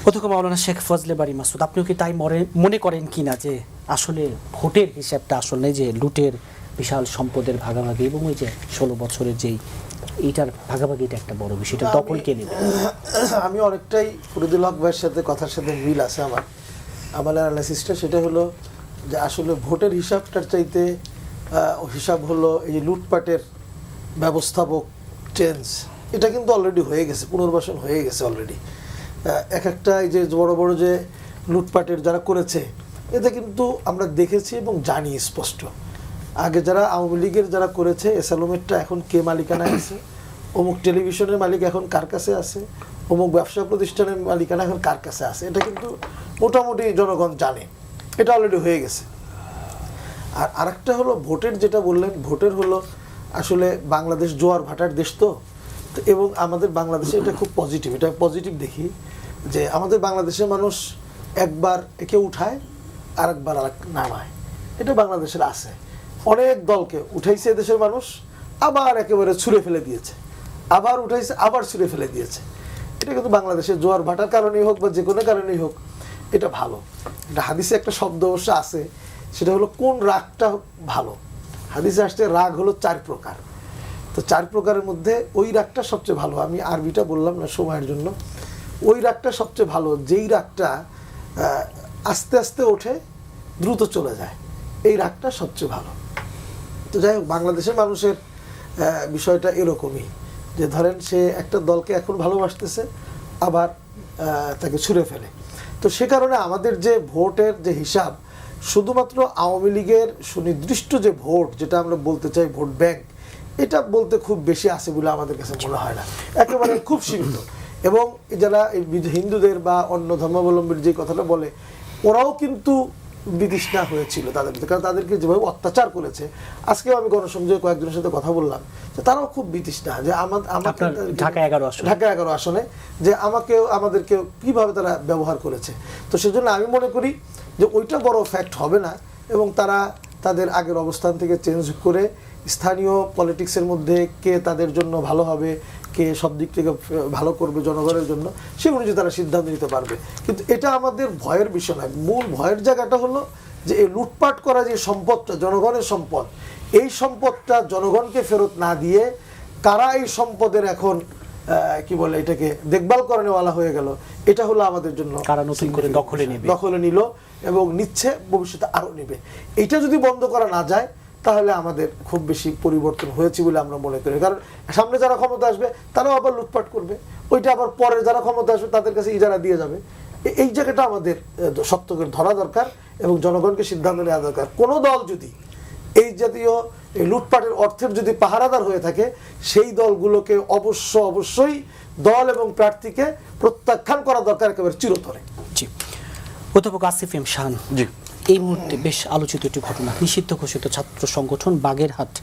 অধ্যক্ষ মাওলানা শেখ ফজলে বারী মাসুদ, আপনিও কি তাই মনে করেন কিনা যে আসলে ভোটের হিসাবটা আসলে যে লুটের বিশাল সম্পদের ভাগাভাগি এবং ওই যে 16 বছরের যেই এইটার ভাগাভাগিটা একটা বড় বিষয়, এটা দখল কে নেবে? আমি অনেকটাই ফরিদুল হক ভাইয়ের সাথে কথার সাথে মিল আছে আমার অ্যানালাইসিসটা। সেটা হলো যে আসলে ভোটের হিসাবটার চাইতে হিসাব হলো এই যে লুটপাটের ব্যবস্থাপক চেঞ্জ, এটা কিন্তু অলরেডি হয়ে গেছে, পুনর্বাসন হয়ে গেছে অলরেডি। এক একটা এই যে বড় বড় যে লুটপাটের যারা করেছে, এতে কিন্তু আমরা দেখেছি এবং জানি স্পষ্ট। আগে যারা আওয়ামী লীগের যারা করেছে, এসআলমেরটা এখন কে মালিকানায় আছে, অমুক টেলিভিশনের মালিক এখন কার কাছে আছে, অমুক ব্যবসা প্রতিষ্ঠানের মালিকানা এখন কার কাছে আছে, এটা কিন্তু মোটামুটি জনগণ জানে, এটা অলরেডি হয়ে গেছে। আর আরেকটা হলো ভোটের, যেটা বললেন, ভোটের হলো আসলে বাংলাদেশ জোয়ার ভাটার দেশ তো, এবং আমাদের বাংলাদেশে এটা খুব পজিটিভ, এটা পজিটিভ দেখি যে আমাদের বাংলাদেশের মানুষ একবার একে উঠায় আর একবার আর নামায়, এটা বাংলাদেশের আছে। অনেক দলকে উঠাইছে দেশের মানুষ, আবার একেবারে ছুঁড়ে ফেলে দিয়েছে, আবার উঠাইছে, আবার ছুঁড়ে ফেলে দিয়েছে। এটা কিন্তু বাংলাদেশের জোয়ার ভাটার কারণেই হোক বা যে কোনো কারণেই হোক, এটা ভালো। এটা হাদিসে একটা শব্দ অবশ্য আছে, সেটা হলো কোন রাগটা ভালো। হাদিসে আসছে রাগ হলো 4 প্রকার। তো 4 প্রকারের মধ্যে ওই রাগটা সবচেয়ে ভালো। আমি আরবিটা বললাম না সময়ের জন্য। ওই রাগটা সবচেয়ে ভালো, যেই রাগটা আস্তে আস্তে ওঠে, দ্রুত চলে যায়, এই রাগটা সবচেয়ে ভালো। তো যাই হোক, বাংলাদেশের মানুষের বিষয়টা এরকমই, যে ধরেন সে একটা দলকে এখন ভালোবাসতেছে, আবার তাকে ছুঁড়ে ফেলে। তো সে কারণে আমাদের যে ভোটের যে হিসাব, শুধুমাত্র আওয়ামী লীগের সুনির্দিষ্ট যে ভোট, যেটা আমরা বলতে চাই ভোট ব্যাংক, এটা বলতে খুব বেশি আছে বলে আমাদের কাছে মনে হয় না, একেবারে খুব সীমিত। এবং যারা হিন্দুদের বা অন্য ধর্মাবলম্বীর যে কথাটা বলে, ওরাও কিন্তু বিতৃষ্ণা হয়েছিল তাদের ভিতরে, কারণ তাদেরকে যেভাবে অত্যাচার করেছে। আজকেও আমি গণসংযোগে কয়েকজনের সাথে কথা বললাম, যে তারাও খুব বিতৃষ্ণা, যে ঢাকা 11 আসনে যে আমাদেরকেও কিভাবে তারা ব্যবহার করেছে। তো সেজন্য আমি মনে করি যে ওইটা বড় ফ্যাক্ট হবে না, এবং তারা তাদের আগের অবস্থান থেকে চেঞ্জ করে স্থানীয় পলিটিক্সের মধ্যে কে তাদের জন্য ভালো হবে, কে সব দিক থেকে ভালো করবে জনগণের জন্য, সে অনুযায়ী তারা সিদ্ধান্ত নিতে পারবে। কিন্তু এটা আমাদের ভয়ের বিষয় নয়। মূল ভয়ের জায়গাটা হলো যে এই লুটপাট করা যে সম্পদটা, জনগণের সম্পদ, এই সম্পদটা জনগণকে ফেরত না দিয়ে কারা এই সম্পদের এখন কি বলে এটাকে দেখভাল করানোওয়ালা হয়ে গেল, এটা হলো আমাদের জন্য কারা নতুন করে দখলে নিল এবং নিচ্ছে, ভবিষ্যতে আরো নেবে। এটা যদি বন্ধ করা না যায়, তাহলে আমাদের খুব বেশি পরিবর্তন হয়েছে বলে আমরা মনে করি। কারণ সামনে যারা ক্ষমতা আসবে তারাও আবার লুটপাট করবে, ওইটা আবার পরে যারা ক্ষমতা আসবে তাদের কাছে ইজারা দিয়ে যাবে। এই জায়গাটা আমাদের শক্ত করে ধরা দরকার এবং জনগণকে সিদ্ধান্ত নেওয়া দরকার। কোনো দল যদি এই জাতীয় লুটপাটের অর্থের যদি পাহারাদার হয়ে থাকে, সেই দলগুলোকে অবশ্যই দল এবং প্রার্থীকে প্রত্যাখ্যান করা দরকার একেবারে চিরতরে। জি, অধ্যাপক আসিফ এম শাহান, জি, এই মুহূর্তে বেশ আলোচিত একটি ঘটনা, নিষিদ্ধ ঘোষিত ছাত্র সংগঠন বাগেরহাট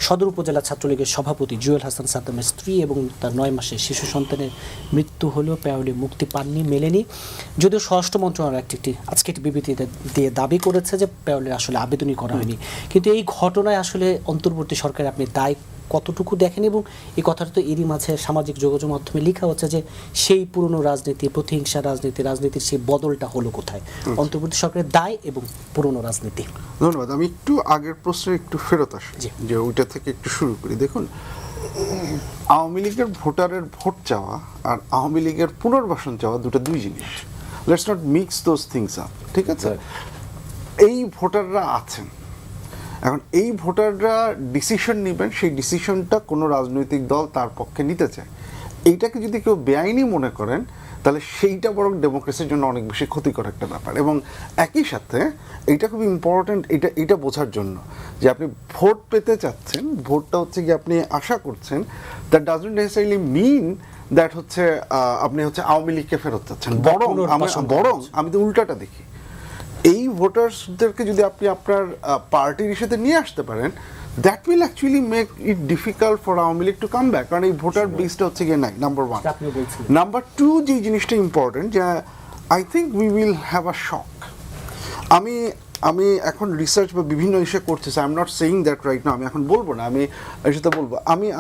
সদর উপজেলা ছাত্রলীগের সভাপতি জুয়েল হাসান সাদ্দামের স্ত্রী এবং তার 9 মাসের শিশু সন্তানের মৃত্যু হলেও পেয়ারলি মুক্তি পাননি, মেলেনি। যদিও স্বরাষ্ট্র মন্ত্রণালয় আজকে একটি বিবৃতি দিয়ে দাবি করেছে যে পেয়ারলির আসলে আবেদনই করা হয়নি। কিন্তু এই ঘটনায় আসলে অন্তর্বর্তী সরকার আপনি দায় কতটুকু দেখেন, এবং এই কথাটা তো এরই মাঝে সামাজিক যোগাযোগ মাধ্যমে লেখা হচ্ছে যে সেই পুরনো রাজনীতি, প্রতিহিংসা রাজনীতির সেই বদলটা হলো কোথায়, অন্তর্বর্তী সরকারের দায় এবং পুরনো রাজনীতি। ধন্যবাদ। আমি একটু আগের প্রশ্নে একটু ফেরত আসি, যে ওইটা থেকে একটু শুরু করি। দেখুন, আওয়ামী লীগের ভোটারের ভোট চাওয়া আর আওয়ামী লীগের পুনর্বাসন চাওয়া দুই জিনিস। Let's not mix those things up, ঠিক আছে? এই ভোটাররা আছেন, এখন এই ভোটাররা ডিসিশন নেবেন, সেই ডিসিশনটা কোনো রাজনৈতিক দল তার পক্ষে নিতে চায়। এইটাকে যদি কেউ বেআইনি মনে করেন, তাহলে সেইটা বরং ডেমোক্রেসির জন্য অনেক বেশি ক্ষতিকর একটা ব্যাপার। এবং একই সাথে এইটা খুব ইম্পর্ট্যান্ট এটা বোঝার জন্য যে আপনি ভোট পেতে চাচ্ছেন, ভোটটা হচ্ছে কি আপনি আশা করছেন, that doesn't necessarily mean that হচ্ছে আপনি হচ্ছে আওয়ামী লীগকে ফেরত চাচ্ছেন। বরং আমি তো উল্টাটা দেখি, এই ভোটার্সদেরকে যদি আপনি আপনার পার্টির সাথে নিয়ে আসতে পারেন, that will actually make it difficult for Awami League to come back, কারণ এই ভোটার বেসটা হচ্ছে গিয়ে নাই, নাম্বার 1। নাম্বার 2, যে জিনিসটা ইম্পর্টেন্ট, যে I think we will have a shock. আমি এখন রিসার্চ বা বিভিন্ন ইস্যু করতেছি, I am not saying that right now, আমি এখন বলবো না, আমি এর সাথে বলবো।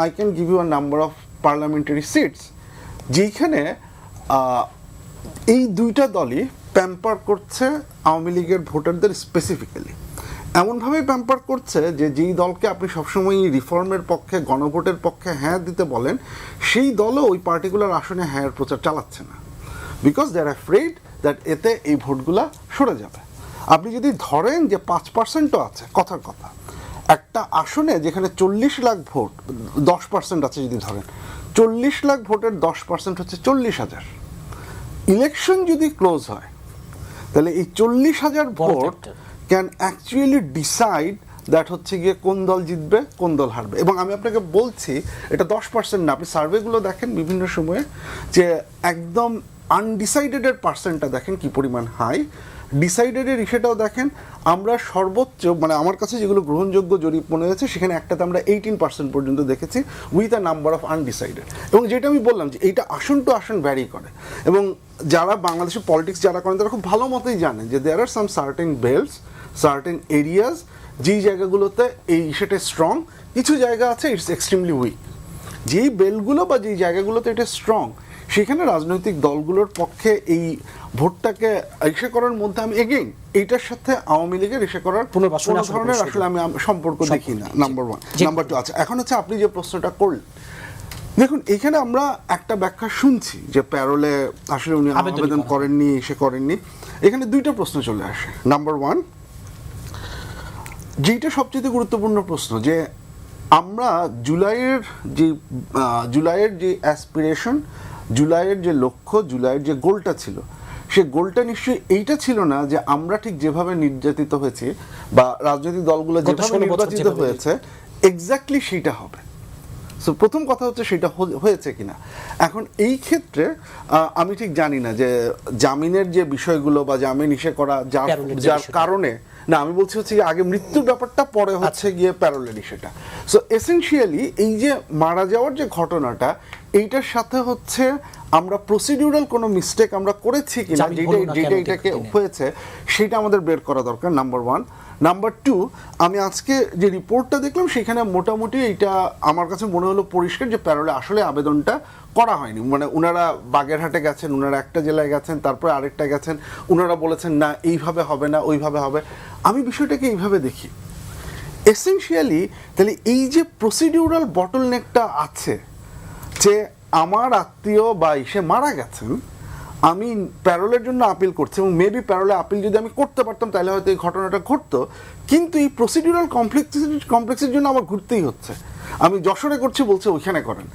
I can give you a number of parliamentary seats যেইখানে এই দুইটা দলই প্যাম্পার করছে আওয়ামী লীগের ভোটারদের স্পেসিফিক্যালি, এমনভাবে প্যাম্পার করছে যে যেই দলকে আপনি সবসময় রিফর্মের পক্ষে, গণভোটের পক্ষে হ্যাঁ দিতে বলেন, সেই দলও ওই পার্টিকুলার আসনে হ্যাঁর প্রচার চালাচ্ছে না, because they are afraid that এতে এই ভোটগুলা সরে যাবে। আপনি যদি ধরেন যে 5%ও আছে, কথার কথা, একটা আসনে যেখানে 40 লাখ ভোট, 10% আছে, যদি ধরেন 40 লাখ ভোটের 10% হচ্ছে 40,000। ইলেকশন যদি ক্লোজ হয়, তাহলে এই 40,000 vote can actually decide that হচ্ছে গিয়ে কোন দল জিতবে, কোন দল হারবে। এবং আমি আপনাকে বলছি, এটা 10% না, আপনি সার্ভেগুলো দেখেন বিভিন্ন সময়ে, যে একদম আনডিসাইডেডের পার্সেন্টটা দেখেন কি পরিমাণ হাই, ডিসাইডেডের ইস্যুটাও দেখেন, আমরা সর্বোচ্চ মানে আমার কাছে যেগুলো গ্রহণযোগ্য জরিপ মনে হয়েছে সেখানে একটাতে আমরা 18% পর্যন্ত দেখেছি with a number of undecided. এবং যেটা আমি বললাম যে এইটা আসন টু আসন ভ্যারি করে, এবং যারা বাংলাদেশের পলিটিক্স যারা করেন তারা খুব ভালো মতোই জানেন যে there are some certain belts, certain areas যেই জায়গাগুলোতে এই ইস্যুটা স্ট্রং, কিছু জায়গা আছে ইটস এক্সট্রিমলি উইক। যেই বেলগুলো বা যেই জায়গাগুলোতে এটা স্ট্রং সেখানে রাজনৈতিক দলগুলোর পক্ষে এই ভোটটাকে ইসে করার মধ্যে আমি এগেইন এইটার সাথে আওয়ামী লীগের ইসে করার কোনো ধরনের আসলে আমি সম্পর্ক দেখি না, নাম্বার ওয়ান। নাম্বার টু, আচ্ছা এখন হচ্ছে আপনি যে প্রশ্নটা করলেন, দেখুন এখানে আমরা একটা ব্যাখ্যা শুনছি যে প্যারোলে আসলে উনি আবেদন করেননি, এসে করেননি। এখানে দুইটা প্রশ্ন চলে আসে। নাম্বার ওয়ান, যেইটা সবচেয়ে গুরুত্বপূর্ণ প্রশ্ন, যে আমরা জুলাইয়ের যে অ্যাসপিরেশন, জুলাইয়ের যে লক্ষ্য, জুলাইয়ের যে গোলটা ছিল, সে গোলটা নিশ্চয়ই এইটা ছিল না যে আমরা ঠিক যেভাবে নির্যাতিত হয়েছি বা রাজনৈতিক দলগুলো যেভাবে নির্বাচিত হয়েছে এক্স্যাক্টলি সেইটা হবে। সো প্রথম কথা হচ্ছে সেটা হয়েছে কিনা। এখন এই ক্ষেত্রে আমি ঠিক জানি না যে জামিনের যে বিষয়গুলো বা জামিন ইসে করা যার কারণে, না আমি বলছি হচ্ছে আগে মৃত্যুর ব্যাপারটা, পরে হচ্ছে গিয়ে প্যারোলেলি সেটা। সো এসেনশিয়ালি এই যে মারা যাওয়ার যে ঘটনাটা, এইটার সাথে হচ্ছে আমরা প্রসিডিউরাল কোনো মিস্টেক আমরা করেছি কিনা, যেটা এটাকে হয়েছে সেটা আমাদের বের করা দরকার, নাম্বার ওয়ান। নাম্বার টু, আমি আজকে যে রিপোর্টটা দেখলাম সেখানে মোটামুটি এইটা আমার কাছে মনে হলো পরিষ্কার যে প্যারোলে আসলে আবেদনটা করা হয়নি। মানে ওনারা বাগেরহাটে গেছেন, ওনারা একটা জেলায় গেছেন, তারপরে আরেকটা গেছেন, ওনারা বলেছেন না এইভাবে হবে না, ওইভাবে হবে। আমি বিষয়টাকে এইভাবে দেখি, এসেনশিয়ালি তাহলে এই যে প্রসিডিউরাল বটলনেকটা আছে, যে আমার আত্মীয় বা ইসে মারা গেছেন, আমি প্যারোলের জন্য আপিল করছি, এবং মেবি প্যারোলে আপিল যদি আমি করতে পারতাম তাহলে হয়তো এই ঘটনাটা ঘটতো, কিন্তু এই প্রসিডিউরাল কমপ্লেক্সের জন্য আমার ঘুরতেই হচ্ছে। আমি যশোরে করছি বলছে ওইখানে করেন,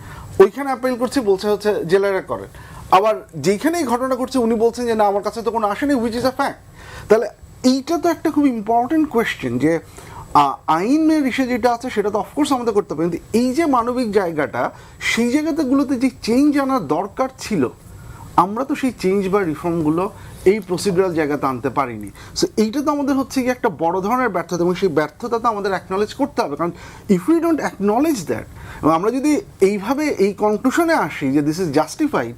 ওইখানে আপিল করছি বলছে হচ্ছে জেলারে করেন, আবার যেইখানে এই ঘটনা ঘটছে উনি বলছেন যে না আমার কাছে তো কোনো আসেনি, হুইচ ইজ আ ফ্যাক্ট। তাহলে এইটা তো একটা খুব ইম্পর্টেন্ট কোয়েশ্চেন যে আইনের ইস্যু যেটা আছে সেটা তো অফকোর্স আমাদের করতে হবে, কিন্তু এই যে মানবিক জায়গাটা, সেই জায়গাগুলোতে যে চেঞ্জ আনার দরকার ছিল, আমরা তো সেই চেঞ্জ বা রিফর্মগুলো এই প্রসিডিউরাল জায়গাতে আনতে পারিনি। সো এইটা তো আমাদের হচ্ছে কি একটা বড় ধরনের ব্যর্থতা, এবং সেই ব্যর্থতা তো আমাদের অ্যাকনলেজ করতে হবে, কারণ if we don't acknowledge that, এবং আমরা যদি এইভাবে এই কনক্লুশনে আসি যে দিস ইজ জাস্টিফাইড,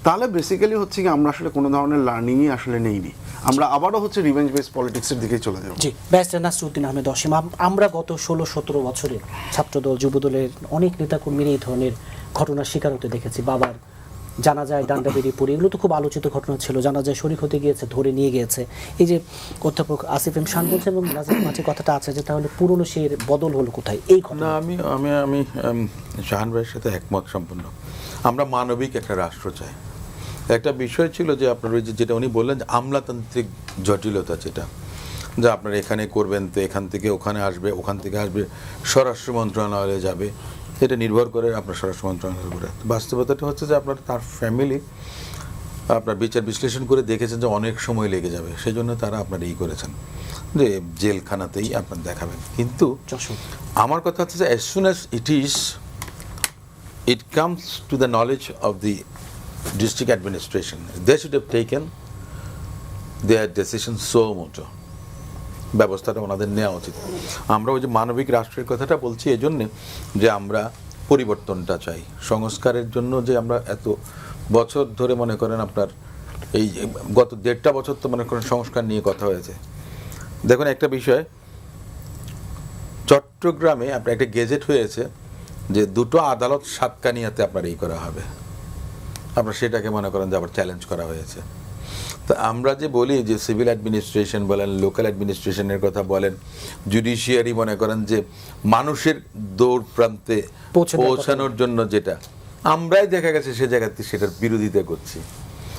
তাহলে বেসিক্যালি হচ্ছে কি আমরা আসলে কোনো ধরনের লার্নিংই আসলে নেইনি, আমরা আবারও হচ্ছে রিভেঞ্জ বেস পলিটিক্সের দিকে চলে যাব। জি, ব্যারিস্টার নাসিরউদ্দিন আহমেদ অসীম, আমরা গত 16-17 বছরে ছাত্রদল যুবদলের অনেক নেতাকর্মীর এই ধরনের ঘটনার শিকার হতে দেখেছি। বাবার জানাজায় ডান্ডা বেরিয়ে পড়ে, এগুলো তো খুব আলোচিত ঘটনা ছিল। জানাজায় শরীক হতে গিয়েছে, ধরে নিয়ে গিয়েছে। এই যে অধ্যাপক আসিফ এম শান বলছেন এবং নাজির মাঝে কথাটা আছে যে তাহলে পুরনো শের বদল হলো কোথায় এই ঘটনা? আমি আমি আমি শাহান ভাইয়ের সাথে একমত সম্পূর্ণ। আমরা মানবিক একটা রাষ্ট্র চাই। একটা বিষয় ছিল যে আপনার ওই যেটা উনি বললেন যে আমলাতান্ত্রিক জটিলতা, যেটা যে আপনার এখানে করবেন তো এখান থেকে ওখানে আসবে, ওখান থেকে আসবে স্বরাষ্ট্র মন্ত্রণালয়ে যাবে, এটা নির্ভর করে আপনার স্বরাষ্ট্র মন্ত্রণালয়ের উপরে। বাস্তবতাটা হচ্ছে যে আপনার তার ফ্যামিলি আপনার বিচার বিশ্লেষণ করে দেখেছেন যে অনেক সময় লেগে যাবে, সেই জন্য তারা আপনার এই করেছেন যে জেলখানাতেই আপনার দেখাবেন। কিন্তু আমার কথা হচ্ছে যে as soon as it comes to the knowledge of the district administration, they should have taken their decision so much. ব্যবস্থাটা ওনাদের নেওয়া উচিত। আমরা ওই যে মানবিক রাষ্ট্রের কথাটা বলছি এজন্যে যে আমরা পরিবর্তনটা চাই, সংস্কারের জন্য যে আমরা এত বছর ধরে মনে করেন আপনার এই গত 1.5 বছর তো মনে করেন সংস্কার নিয়ে কথা হয়েছে। দেখুন একটা বিষয়, চট্টগ্রামে আপনার একটা গেজেট হয়েছে যে 2টো আদালত সাতকানিয়াতে আপনার এই করা হবে, আপনার সেটাকে মনে করেন যে আবার চ্যালেঞ্জ করা হয়েছে। তো আমরা যে বলি যে সিভিল অ্যাডমিনিস্ট্রেশন বলেন, লোকাল অ্যাডমিনিস্ট্রেশনের কথা বলেন, জুডিশিয়ারি মনে করেন যে মানুষের দৌড় প্রান্তে পৌঁছানোর জন্য, যেটা আমরাই দেখা গেছে সে জায়গাতে সেটার বিরোধিতা করছি।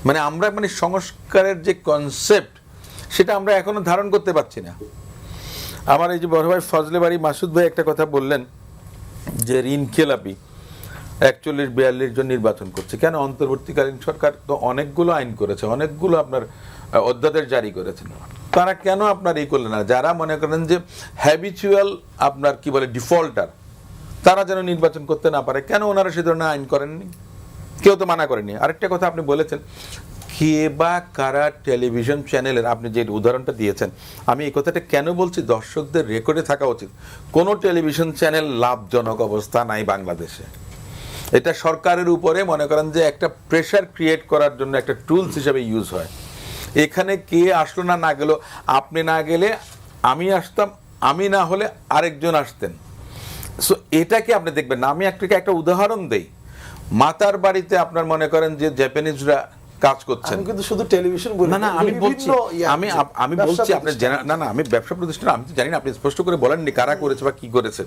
মানে আমরা সংস্কারের যে কনসেপ্ট সেটা আমরা এখনো ধারণ করতে পারছি না। আমার এই যে বড় ভাই ফজলে বাড়ি মাসুদ ভাই একটা কথা বললেন যে ঋণ খেলাপি 41-42 জন নির্বাচন করছে কেন? অন্তর্বর্তীকালীন সরকার তো অনেকগুলো আইন করেছে, অনেকগুলো আপনার অধ্যাদেশ জারি করেছেন, তারা কেন আপনার এই করলেন না? যারা মনে করেন যে হ্যাবিচুয়াল আপনার কি বলে ডিফল্টার, তারা যেন নির্বাচন করতে না পারে, কেন ওনারা সে ধরনের আইন করেননি? কেউ তো মানা করেনি। আরেকটা কথা আপনি বলেছেন কে বা কারা টেলিভিশন চ্যানেলের, আপনি যে উদাহরণটা দিয়েছেন, আমি এই কথাটা কেন বলছি, দর্শকদের রেকর্ডে থাকা উচিত। কোনো টেলিভিশন চ্যানেল লাভজনক অবস্থা নাই বাংলাদেশে। এটা সরকারের উপরে মনে করেন যে একটা প্রেশার ক্রিয়েট করার জন্য একটা টুলস হিসেবে ইউজ হয়। এখানে কে আসলো না না গেল, আপনি না গেলে আমি আসতাম, আমি না হলে আরেকজন আসতেন। সো এটাকে আপনি দেখবেন না। আমি একটা উদাহরণ দেই। মাতার বাড়িতে আপনার মনে করেন যে জাপানিজরা কাজ করছেন। আমি কিন্তু শুধু টেলিভিশন বলি না, আমি বলছি, বিভিন্ন আমি বলছি আপনি না না, আমি ব্যবসা প্রতিষ্ঠান, আমি তো জানি না, আপনি স্পষ্ট করে বলেননি কারা করেছে বা কি করেছে।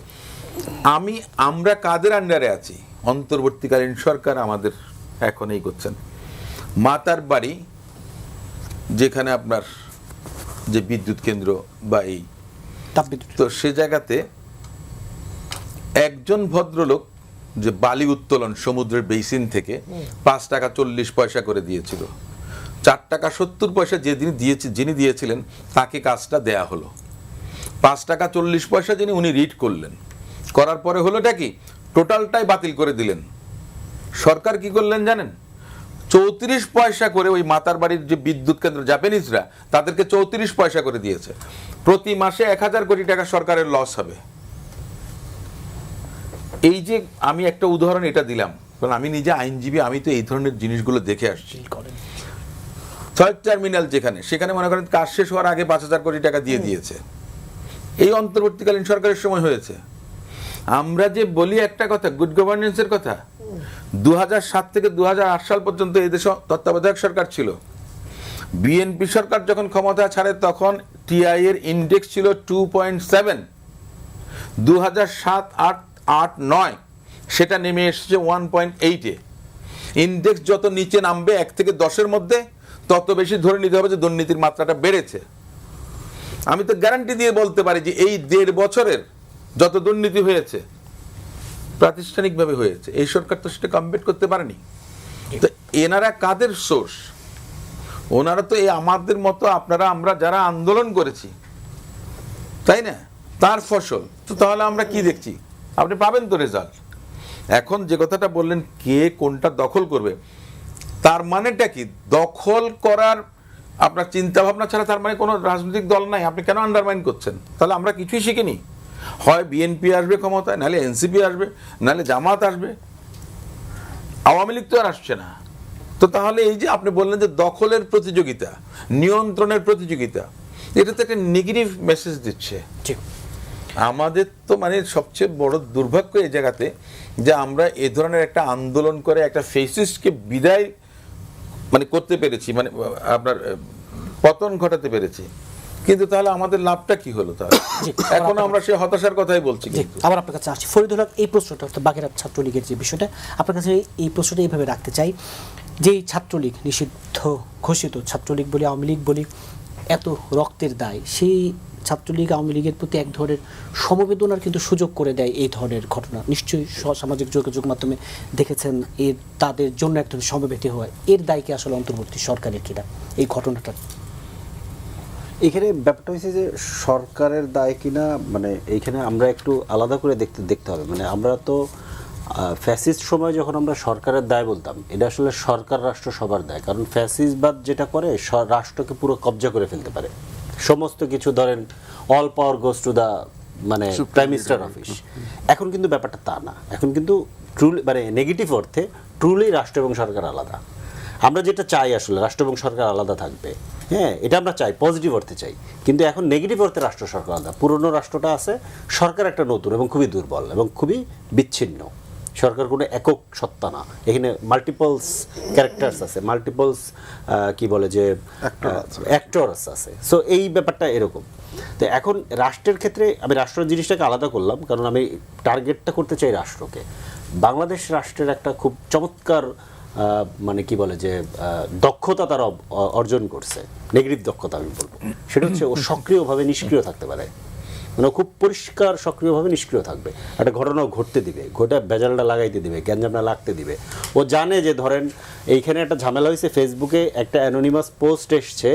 আমরা কাদের আন্ডারে আছি? অন্তর্বর্তীকালীন সরকার আমাদের এখন এই করছেন। মাতার বাড়ি যেখানে আপনার যে বিদ্যুৎ কেন্দ্র বা এই তাপবিদ্যুৎ, তো সে জায়গাতে একজন ভদ্রলোক যে বালি উত্তোলন সমুদ্রের বেসিন থেকে 5 টাকা 40 পয়সা করে দিয়েছিল, 4 টাকা 70 পয়সা যিনি দিয়েছিলেন তাকে কাজটা দেয়া হলো। 5 টাকা 40 পয়সা উনি রিড করলেন, করার পরে হলোটা কি, টোটালটাই বাতিল করে দিলেন। সরকার কি করলেন জানেন? 34 পয়সা করে ওই মাতার বাড়ির যে বিদ্যুৎ কেন্দ্র জাপানিজরা তাদেরকে 34 পয়সা করে দিয়েছে। প্রতি মাসে 1000 কোটি টাকা সরকারের লস হবে। এই যে আমি একটা উদাহরণ এটা দিলাম, কারণ আমি নিজে আইনজীবী, আমি তো এই ধরনের জিনিসগুলো দেখে আসছি। থার্ড টার্মিনাল সেখানে মনে করেন কাজ শেষ হওয়ার আগে 5000 কোটি টাকা দিয়ে দিয়েছে। এই অন্তর্বর্তীকালীন সরকারের সময় হয়েছে। আমরা যে বলি একটা কথা, গুড গভর্নেন্সের কথা, 2007 থেকে 2008 সাল পর্যন্ত এই দেশে তত্ত্বাবধায়ক সরকার ছিল। বিএনপি সরকার যখন ক্ষমতা ছাড়ে তখন টিআই এর ইন্ডেক্স ছিল 2.7, 2007, 8, 9 সেটা নেমে এসেছে 1.8-এ। ইন্ডেক্স যত নিচে নামবে 1 থেকে 10-এর মধ্যে, তত বেশি ধরে নিতে হবে যে দুর্নীতির মাত্রাটা বেড়েছে। আমি তো গ্যারান্টি দিয়ে বলতে পারি যে এই 1.5 বছরের যত দুর্নীতি হয়েছে প্রাতিষ্ঠানিকভাবে হয়েছে, এই সরকার তো সেটা কমপ্লিট করতে পারেনি। তো এনারা কাদের সোর্স? ওনারা তো এই আমাদের মতো আমরা যারা আন্দোলন করেছি, তাই না, তার ফসল। তো তাহলে আমরা কি দেখছি? আপনি পাবেন তো রেজাল্ট। এখন যে কথাটা বললেন কে কোনটা দখল করবে, তার মানেটা কি? দখল করার আপনার চিন্তা ভাবনা ছাড়া তার মানে কোনো রাজনৈতিক দল নাই। আপনি কেন আন্ডারমাইন করছেন? তাহলে আমরা কিছুই শিখিনি। হয় বিএনপি আসবে ক্ষমতায়, নাহলে এনসিপি আসবে, নাহলে জামাত আসবে, আওয়ামী লীগ তো আর আসছে না। তো তাহলে এই যে আপনি বললেন যে দখলের প্রতিযোগিতা, নিয়ন্ত্রণের প্রতিযোগিতা, এটা তো একটা নেগেটিভ মেসেজ দিচ্ছে। আমাদের তো মানে সবচেয়ে বড় দুর্ভাগ্য এই জায়গাতে যে আমরা এ ধরনের একটা আন্দোলন করে একটা ফেসিস্টকে বিদায় করতে পেরেছি, আপনার পতন ঘটাতে পেরেছি। কিন্তু তাহলে আমাদের লাভটা কি হলো? তাহলে এখন আমরা সেই হতাশার কথাই বলছি। আবার আপনার কাছে আসছি ফরিদুল হক, এই প্রশ্নটা অর্থাৎ বাগেরহাট ছাত্রলীগের যে বিষয়টা, আপনার কাছে এই প্রশ্নটা এইভাবে রাখতে চাই, যেই ছাত্রলীগ নিষিদ্ধ ঘোষিত, ছাত্রলীগ বলি আওয়ামী লীগ বলি, এত রক্তের দায়, সেই ছাত্রলীগ আওয়ামী লীগের প্রতি এক ধরনের সমবেদনার কিন্তু সুযোগ করে দেয় এই ধরনের ঘটনা। নিশ্চয়ই সামাজিক যোগাযোগ মাধ্যমে দেখেছেন এর তাদের জন্য এক ধরনের সমবেতি হয়। এর দায়কে আসলে অন্তর্বর্তী সরকারের কিনা এই ঘটনাটা? এখানে ব্যাপারটা হচ্ছে যে সরকারের দায় কিনা, এইখানে আমরা একটু আলাদা করে দেখতে হবে। আমরা তো ফ্যাসিস্ট সময় যখন আমরা সরকারের দায় বলতাম, এটা আসলে সরকার রাষ্ট্র সবার দায়। কারণ ফ্যাসিস্টবাদ যেটা করে, রাষ্ট্রকে পুরো কবজা করে ফেলতে পারে, সমস্ত কিছু। ধরেন all power goes to the prime minister office. এখন কিন্তু ব্যাপারটা তা না। এখন কিন্তু ট্রুলি নেগেটিভ অর্থে ট্রুলি রাষ্ট্র এবং সরকার আলাদা। আমরা যেটা চাই আসলে রাষ্ট্র এবং সরকার আলাদা থাকবে, হ্যাঁ, এটা আমরা চাই, পজিটিভ অর্থে চাই। কিন্তু এখন নেগেটিভ অর্থে রাষ্ট্র সরকার আলাদা। পুরনো রাষ্ট্রটা আছে, সরকার একটা নতুন এবং খুবই দুর্বল এবং খুবই বিচ্ছিন্ন। সরকার কোনো একক সত্তা না, এখানে মাল্টিপলস ক্যারেক্টার্স আছে, মাল্টিপলস কি বলে যে অ্যাক্টরস আছে। সো এই ব্যাপারটা এরকম। তো এখন রাষ্ট্রের ক্ষেত্রে আমি রাষ্ট্র জিনিসটাকে আলাদা করলাম, কারণ আমি টার্গেটটা করতে চাই রাষ্ট্রকে। বাংলাদেশ রাষ্ট্রের একটা খুব চমৎকার কি বলে যে দক্ষতা তারা অর্জন করছে, নেগেটিভ দক্ষতা আমি বলবো, সেটা হচ্ছে ও সক্রিয়ভাবে নিষ্ক্রিয় থাকতে পারে। খুব পরিষ্কার সক্রিয়ভাবে নিষ্ক্রিয় থাকবে। একটা ঘটনা ঘটতে দিবে, ঘটে বেজালটা লাগাইতে দিবে, গ্যাঞ্জামটা লাগতে দিবে। ও জানে যে ধরেন এইখানে একটা ঝামেলা হয়েছে, ফেসবুকে একটা অ্যানোনিমাস পোস্ট এসছে,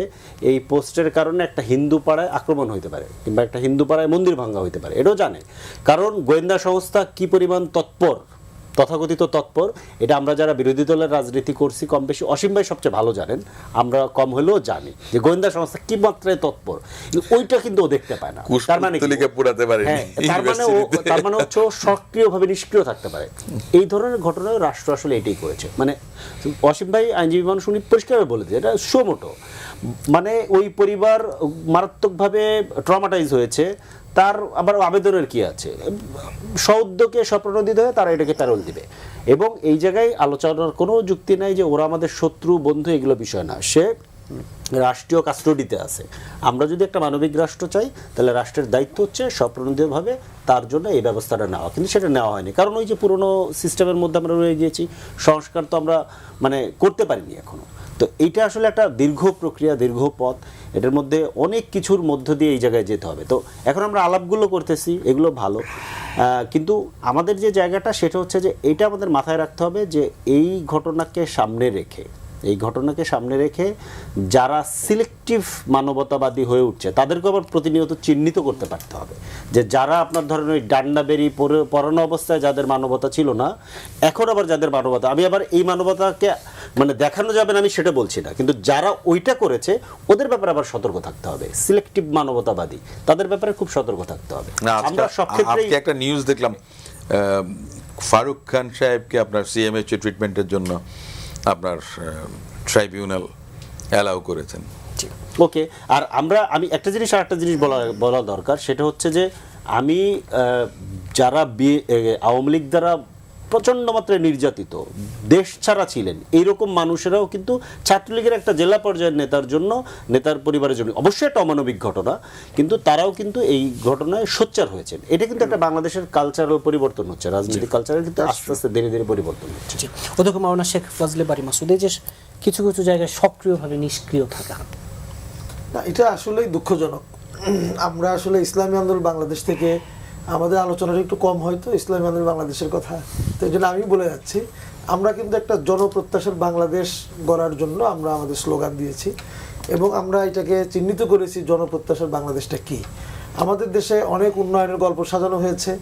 এই পোস্টের কারণে একটা হিন্দু পাড়ায় আক্রমণ হইতে পারে, কিংবা একটা হিন্দু পাড়ায় মন্দির ভাঙ্গা হইতে পারে, এটাও জানে। কারণ গোয়েন্দা সংস্থা কি পরিমাণ তৎপর তথাকথিত তৎপর, এটা আমরা যারা বিরোধী দলের রাজনীতি করছি কম বেশি, অসীম ভাই সবচেয়ে ভালো জানেন, আমরা কম হলেও জানি যে গোয়েন্দা সংস্থা কি মাত্রায় তৎপর, কিন্তু ওইটা কিন্তু ও দেখতে পায় না। তার মানে কুশপুত্তলিকা পুরাতে পারেনি হ্যাঁ, তার মানে হচ্ছে ও সক্রিয়ভাবে নিষ্ক্রিয় থাকতে পারে। এই ধরনের ঘটনায় রাষ্ট্র আসলে এটাই করেছে। মানে অসীম ভাই আইনজীবী মানুষ, উনি পরিষ্কারভাবে বলেছে এটা সোমোটো, মানে ওই পরিবার মারাত্মকভাবে ট্রমাটাইজ হয়েছে, তার আবার আবেদনের কি আছে, সউদ্যোগে স্বপ্রণোদিত হয়ে তারা এটাকে প্যারোল দিবে। এবং এই জায়গায় আলোচনার কোনো যুক্তি নাই যে ওরা আমাদের শত্রু বন্ধু, এগুলো বিষয় না। সে রাষ্ট্রীয় কাস্টডিতে আছে। আমরা যদি একটা মানবিক রাষ্ট্র চাই, তাহলে রাষ্ট্রের দায়িত্ব হচ্ছে স্বপ্রণোদিতভাবে তার জন্য এই ব্যবস্থাটা নেওয়া, কিন্তু সেটা নেওয়া হয়নি। কারণ ওই যে পুরনো সিস্টেমের মধ্যে আমরা রয়ে গিয়েছি, সংস্কার তো আমরা মানে করতে পারিনি এখনো। তো এইটা আসলে একটা দীর্ঘ প্রক্রিয়া, দীর্ঘ পথ, এটার মধ্যে অনেক কিছুর মধ্য দিয়ে এই জায়গায় যেতে হবে। তো এখন আমরা আলাপগুলো করতেছি, এগুলো ভালো, কিন্তু আমাদের যে জায়গাটা সেটা হচ্ছে যে এটা আমাদের মাথায় রাখতে হবে যে এই ঘটনাকে সামনে রেখে যারা সিলেক্টিভ মানবতাবাদী হয়ে উঠছে তাদেরকে আবার প্রতিনিয়ত চিহ্নিত করতে পারতে হবে, যে যারা আপনার ধরেন ওই ডান্ডাবেরি পরানো অবস্থায় যাদের মানবতা ছিল না, এখন আবার যাদের মানবতা, আমি আবার এই মানবতাকে মানে দেখানো যাবে না আমি সেটা বলছি না, কিন্তু যারা ওইটা করেছে ওদের ব্যাপারে আবার সতর্ক থাকতে হবে। সিলেক্টিভ মানবতাবাদী তাদের ব্যাপারে খুব সতর্ক থাকতে হবে। আমরা সব ক্ষেত্রেই আজকে একটা নিউজ দেখলাম, ফারুক খান সাহেবকে আপনার সিএমএইচ ট্রিটমেন্টের জন্য আপনার ট্রাইব্যুনাল অ্যালাউ করেছেন। ওকে, আর আমি একটা জিনিস আর একটা জিনিস বলা দরকার, সেটা হচ্ছে যে আমি যারা আওয়ামী লীগ দ্বারা প্রচণ্ড মাত্রায় নির্যাতিত, দেশ ছাড়া ছিলেন, এইরকম মানুষেরাও কিন্তু ছাত্রলীগের একটা জেলা পর্যায়ের নেতার পরিবারের জন্য অবশ্যই একটা অমানবিক ঘটনা, কিন্তু তারাও কিন্তু এই ঘটনায় সোচ্চার হয়েছেন। এটা কিন্তু একটা বাংলাদেশের কালচারাল পরিবর্তন হচ্ছে, রাজনৈতিক কালচারের কিন্তু আস্তে আস্তে ধীরে ধীরে পরিবর্তন হচ্ছে। অধ্যক্ষ মাওলানা শেখ ফজলে বারী মাসুদ, এই যে কিছু কিছু জায়গায় সক্রিয়ভাবে নিষ্ক্রিয় থাকা, না এটা আসলেই দুঃখজনক। আমরা আসলে ইসলামী আন্দোলন বাংলাদেশ থেকে আমাদের আলোচনাটা একটু কম হয়তো ইসলামী আন্দোলন বাংলাদেশের কথা, তো এই জন্য আমি বলে যাচ্ছি, আমরা কিন্তু একটা জনপ্রত্যাশার বাংলাদেশ গড়ার জন্য আমরা আমাদের স্লোগান দিয়েছি এবং আমরা এটাকে চিহ্নিত করেছি জনপ্রত্যাশার বাংলাদেশটা কি। আমাদের দেশে অনেক উন্নয়নের গল্প সাজানো হয়েছে,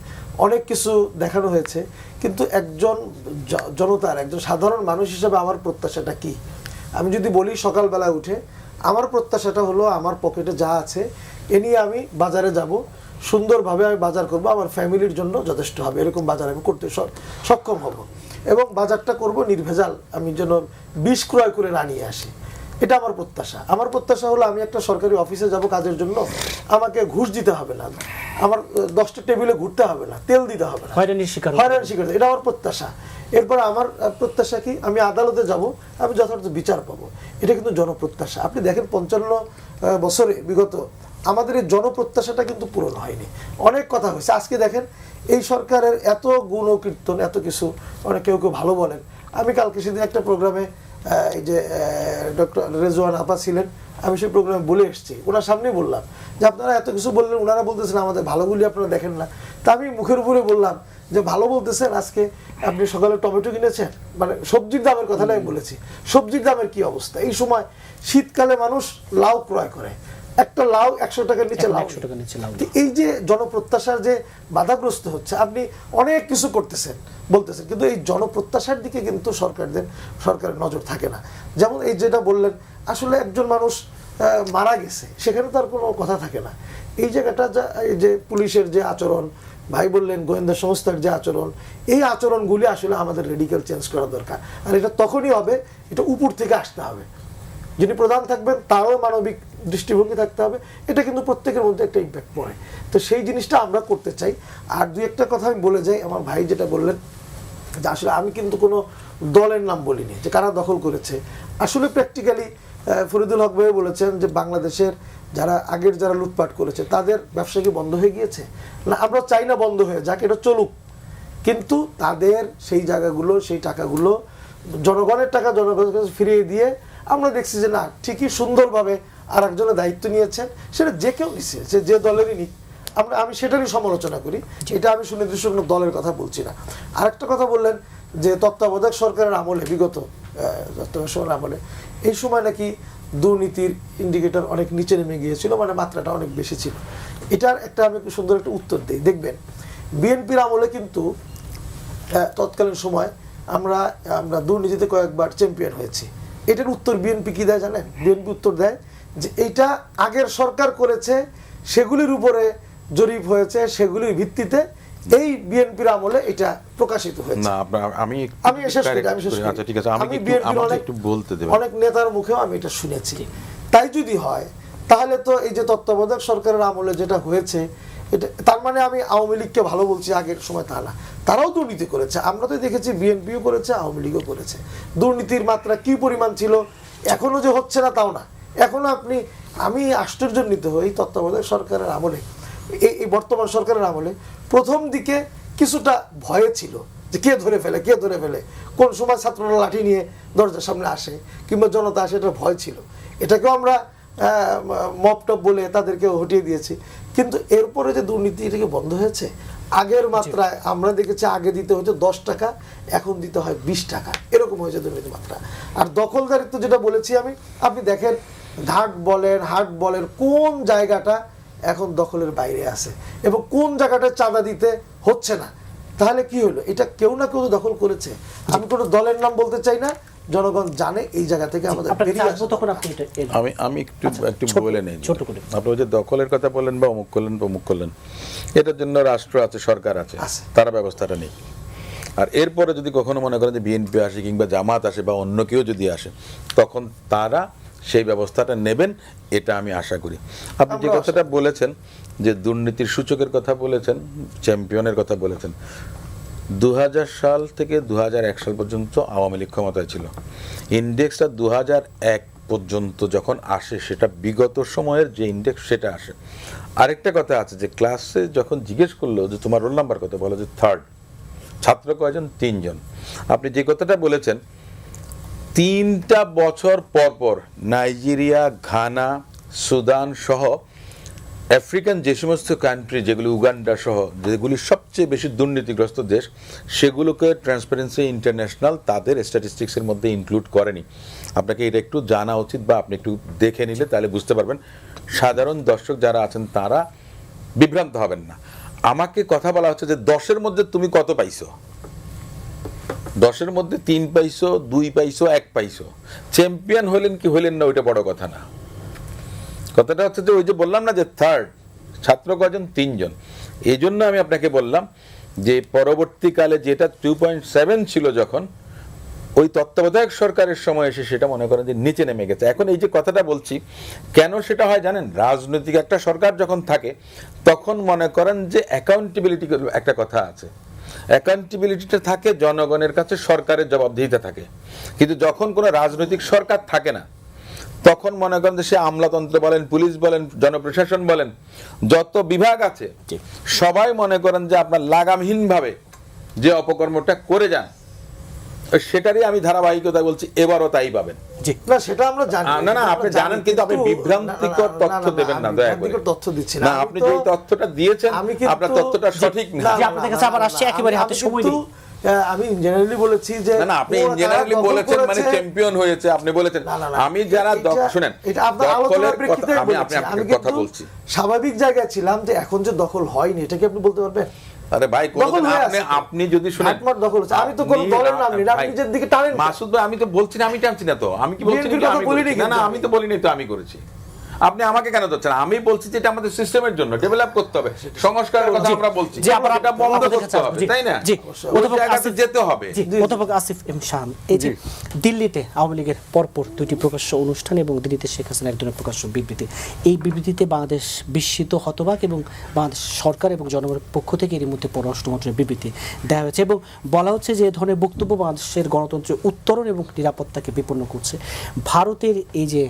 অনেক কিছু দেখানো হয়েছে, কিন্তু একজন জনতার, একজন সাধারণ মানুষ হিসেবে আমার প্রত্যাশাটা কি? আমি যদি বলি, সকালবেলা উঠে আমার প্রত্যাশাটা হলো আমার পকেটে যা আছে এ নিয়ে আমি বাজারে যাব, সুন্দরভাবে আমি বাজার করব, আমার ফ্যামিলির জন্য যথেষ্ট হবে এরকম বাজার আমি করতে সক্ষম হব, এবং বাজারটা করব নির্ভেজাল, আমি যেন বিষ ক্রয় করে না নিয়ে আসি। এটা আমার প্রত্যাশা। আমার প্রত্যাশা হলো আমি একটা সরকারি অফিসে যাব কাজের জন্য, আমাকে ঘুষ দিতে হবে না, আমার 10টা টেবিলে ঘুরতে হবে না, তেল দিতে হবে না, হয়রানির শিকার, এটা আমার প্রত্যাশা। এরপর আমার প্রত্যাশা কি? আমি আদালতে যাব, আমি যথার্থ বিচার পাবো। এটা কিন্তু জনপ্রত্যাশা। আপনি দেখেন 55 বছরে বিগত আমাদের এই জনপ্রত্যাশাটা কিন্তু পূরণ হয়নি। অনেক কথা হয়েছে। আজকে দেখেন এই সরকারের এত গুণ কীর্তন, এত কিছু, অনেক কেউ ভালো বলেন। আমি কালকে সেদিন একটা প্রোগ্রামে, এই যে ডক্টর রেজওয়ান আপা ছিলেন, আমি সেই প্রোগ্রামে বলে এসেছি, ওনার সামনেই বললাম যে আপনারা এত কিছু বললেন, ওনারা বলতেছেন আমাদের ভালোগুলি আপনারা দেখেন না। তা আমি মুখের উপরে বললাম যে ভালো বলতেছেন, আজকে আপনি সকালে টমেটো কিনেছেন, মানে সবজির দামের কথাটা আমি বলেছি, সবজির দামের কি অবস্থা। এই সময় শীতকালে মানুষ লাউ ক্রয় করে, একটা লাউ 100 টাকার নিচে লাউ। এই যে জনপ্রত্যাশার যে বাধাগ্রস্ত হচ্ছে, আপনি অনেক কিছু করতেছেন বলতেছেন, কিন্তু এই জনপ্রত্যাশার দিকে কিন্তু সরকারের নজর থাকে না। যেমন এই যেটা বললেন, আসলে একজন মানুষ মারা গেছে, সেখানে তার কোনো কথা থাকে না। এই জায়গাটা এই যে পুলিশের যে আচরণ, ভাই বললেন গোয়েন্দা সংস্থার যে আচরণ, এই আচরণগুলি আসলে আমাদের রেডিক্যাল চেঞ্জ করা দরকার। আর এটা তখনই হবে, এটা উপর থেকে আসতে হবে। যিনি প্রধান থাকবেন তারও মানবিক দৃষ্টিভঙ্গি থাকতে হবে। এটা কিন্তু প্রত্যেকের মধ্যে একটা ইম্প্যাক্ট পড়ে। তো সেই জিনিসটা আমরা করতে চাই। আর দুই একটা কথা আমি বলে যাই, আমার ভাই যেটা বললেন যে আসলে আমি কিন্তু কোনো দলের নাম বলিনি যে কারা দখল করেছে। আসলে প্র্যাকটিক্যালি ফরিদুল হক ভাই বলেছেন যে বাংলাদেশের যারা লুটপাট করেছে তাদের ব্যবসা কি বন্ধ হয়ে গিয়েছে? না, আমরা চাই না বন্ধ হয়ে যাক, এটা চলুক, কিন্তু তাদের সেই জায়গাগুলো, সেই টাকাগুলো, জনগণের টাকা জনগণের কাছে ফিরিয়ে দিয়ে আমরা দেখছি যে না, ঠিকই সুন্দরভাবে আর একজনের দায়িত্ব নিয়েছেন, সেটা যে কেউ নিচ্ছে, যে দলেরই নিক, আমি সেটারই সমালোচনা করি। এটা আমি সুনির্দিষ্ট কোনো দলের কথা বলছি না। আরেকটা কথা বললেন যে তত্ত্বাবধায়ক সরকারের আমলে, বিগত তত্ত্বাবধায়ক আমলে এই সময় নাকি দুর্নীতির ইন্ডিকেটর অনেক নিচে নেমে গিয়েছিল, মানে মাত্রাটা অনেক বেশি ছিল। এটার একটা আমি সুন্দর একটা উত্তর দিই। দেখবেন বিএনপির আমলে কিন্তু তৎকালীন সময় আমরা আমরা দুর্নীতিতে কয়েকবার চ্যাম্পিয়ন হয়েছি। এটার উত্তর বিএনপি কি দেয় জানেন? বিএনপি উত্তর দেয় যে এটা আগের সরকার করেছে, সেগুলির উপরে জরিপ হয়েছে, সেগুলির ভিত্তিতে এই বিএনপির আমলে এটা প্রকাশিত হয়েছে। না আমি শেষ করি। আচ্ছা ঠিক আছে, আমি বিএনপির একটু বলতে দেবেন। অনেক নেতার মুখেও আমি এটা শুনেছি। তাই যদি হয় তাহলে তো এই যে তত্ত্বাবধায়ক সরকারের আমলে যেটা হয়েছে, এটা তার মানে আমি আওয়ামী লীগকে ভালো বলছি, আগের সময় তা না, তারাও দুর্নীতি করেছে। আমরা তো দেখেছি বিএনপিও করেছে, আওয়ামী লীগও করেছে। দুর্নীতির মাত্রা কি পরিমাণ ছিল, এখনো যে হচ্ছে না তাও না। এখনো আমি আশ্চর্যান্বিত হই তত্ত্বাবধায়ক সরকারের আমলে, এই বর্তমান সরকারের আমলে প্রথম দিকে কিছুটা ভয়ে ছিল যে কে ধরে ফেলে, কোন সময় ছাত্ররা লাঠি নিয়ে দরজার সামনে আসে কিংবা জনতা আসে, এটা ভয় ছিল। এটাকেও আমরা মপটপ বলে তাদেরকে হটিয়ে দিয়েছি। কিন্তু এরপরে যে দুর্নীতি, এটাকে বন্ধ হয়েছে। আগের মাত্রায় আমরা দেখেছি, আগে দিতে হতো 10 টাকা, এখন দিতে হয় 20 টাকা, এরকম হয়েছে দুর্নীতি মাত্রা। আর দখলদারিত্ব যেটা বলেছি আমি, আপনি দেখেন ঘাট বলেন, হাট বলেন, কোন জায়গাটা এখন দখলের বাইরে আছে এবং কোন জায়গাটা চাঁদা দিতে হচ্ছে না। তাহলে কি হলো? এটা কেউ না কেউ দখল করেছে। আমি কোনো দলের নাম বলতে চাই না, জনগণ জানে এই জায়গা থেকে আমাদের বেরিয়ে আসতে হবে। আমি একটু বলে নেই। আপনি ওই যে দখলের কথা বললেন বা অমুক করলেন, এটার জন্য রাষ্ট্র আছে, সরকার আছে, তারা ব্যবস্থাটা নেই। আর এরপরে যদি কখনো মনে করেন যে বিএনপি আসে কিংবা জামাত আসে বা অন্য কেউ যদি আসে, তখন তারা সেই ব্যবস্থাটা নেবেন, এটা আমি আশা করি। আপনি যে কথাটা বলেছেন যে দুর্নীতির সূচকের কথা বলেছেন, চ্যাম্পিয়নের কথা বলেছেন, 2000 সাল থেকে 2001 সাল পর্যন্ত আওয়ামী লীগ ক্ষমতায় ছিল। ইন্ডেক্সটা 2001 পর্যন্ত যখন আসে, সেটা বিগত সময়ের যে ইন্ডেক্স সেটা আসে। আরেকটা কথা আছে যে ক্লাসে যখন জিজ্ঞেস করলো যে তোমার রোল নাম্বার কত, বলো যে 3rd, ছাত্র কয়জন? 3 জন। আপনি যে কথাটা বলেছেন, 3টা বছর পর পর নাইজেরিয়া, ঘানা, সুদান সহ আফ্রিকান যে সমস্ত কান্ট্রি, যেগুলি উগান্ডা সহ, যেগুলি সবচেয়ে বেশি দুর্নীতিগ্রস্ত দেশ, সেগুলোকে ট্রান্সপারেন্সি ইন্টারন্যাশনাল তাদের স্ট্যাটিস্টিক্সের মধ্যে ইনক্লুড করেনি। আপনাকে এটা একটু জানা উচিত, বা আপনি একটু দেখে নিলে তাহলে বুঝতে পারবেন। সাধারণ দর্শক যারা আছেন তারা বিভ্রান্ত হবেন না। আমাকে কথা বলা হচ্ছে যে 10-এর মধ্যে তুমি কত পাইছো, 10-এর মধ্যে 3 পাইছো, 2 পাইছো, 1 পাইছো। চ্যাম্পিয়ন হলেন কি হলেন না ওইটা বড় কথা না। কথাটা হচ্ছে যে ওই যে বললাম না যে 3rd, ছাত্র কজন? 3 জন। এই জন্য আমি আপনাকে বললাম যে পরবর্তীকালে যেটা 2.7 ছিল, যখন ওই তত্ত্বাবধায়ক সরকারের সময় এসে সেটা মনে করেন যে নিচে নেমে গেছে। এখন এই যে কথাটা বলছি, কেন সেটা হয় জানেন? রাজনৈতিক একটা সরকার যখন থাকে, তখন মনে করেন যে অ্যাকাউন্টেবিলিটি একটা কথা আছে, অ্যাকাউন্টেবিলিটিটা থাকে জনগণের কাছে, সরকারের জবাবদিহিতা থাকে। কিন্তু যখন কোনো রাজনৈতিক সরকার থাকে না, তখন মনে করেন যে সে আমলাতন্ত্র বলেন, পুলিশ বলেন, জনপ্রশাসন বলেন, যত বিভাগ আছে সবাই মনে করেন যে আপনার লাগামহীনভাবে যে অপকর্মটা করে যান, সেটারই আমি ধারাবাহিকতা বলছি, এবারও তাই পাবেন। না সেটা আমরা জানি না আপনি জানেন, কিন্তু আপনি বিভ্রান্তিকর তথ্য দেবেন না, দয়া করে। তথ্য দিচ্ছি না, আপনি যে তথ্যটা দিয়েছেন আপনার তথ্যটা সঠিক না। আপনাদের কাছে আবার আসছে, একেবারে হাতে সময় নেই। আমি জেনারেলি বলেছি যে না আপনি জেনারেলি বলেছেন মানে চ্যাম্পিয়ন হয়েছে, আপনি বলেছেন। আমি যারা শুনেন, এটা আপনার আলোচনার প্রেক্ষিতে আমি কথা বলছি, স্বাভাবিক জায়গায় ছিলাম যে এখন যে দখল হয়নি, এটা কি আপনি বলতে পারবেন? আরে ভাই, আপনি যদি শুনেন, আমি তো কোন দলের নাম নিই, আপনি নিজের দিকে টানেন। মাসুদ ভাই, আমি তো বলছি না, আমি টানছি না তো। আমি কি বলছি না, আমি তো বলিনি তো আমি করেছি। আপনি আমাকে কেন ধরছেন? আমি বলছি যে এটা আমাদের সিস্টেমের জন্য ডেভেলপ করতে হবে, সংস্কারের কথা আমরা বলছি, এটা বন্ধ করতে হবে, তাই না? যেতে হবে। অধ্যাপক আসিফ এম শাহ, এই যে দিল্লিতে আওয়ামী লীগের পরপর 2টি প্রকাশ্য অনুষ্ঠান এবং দিল্লিতে শেখ হাসিনার এক ধরনের প্রকাশ্য বিবৃতি, এই বিবৃতিতে বাংলাদেশ বিস্মিত, হতবাক এবং বাংলাদেশ সরকার এবং জনগণের পক্ষ থেকে এর মধ্যে পররাষ্ট্র মন্ত্রণালয়ের বিবৃতি দেওয়া হয়েছে এবং বলা হচ্ছে যে এ ধরনের বক্তব্য বাংলাদেশের গণতন্ত্রের উত্তরণ এবং নিরাপত্তাকে বিপন্ন করছে। ভারতের এই যে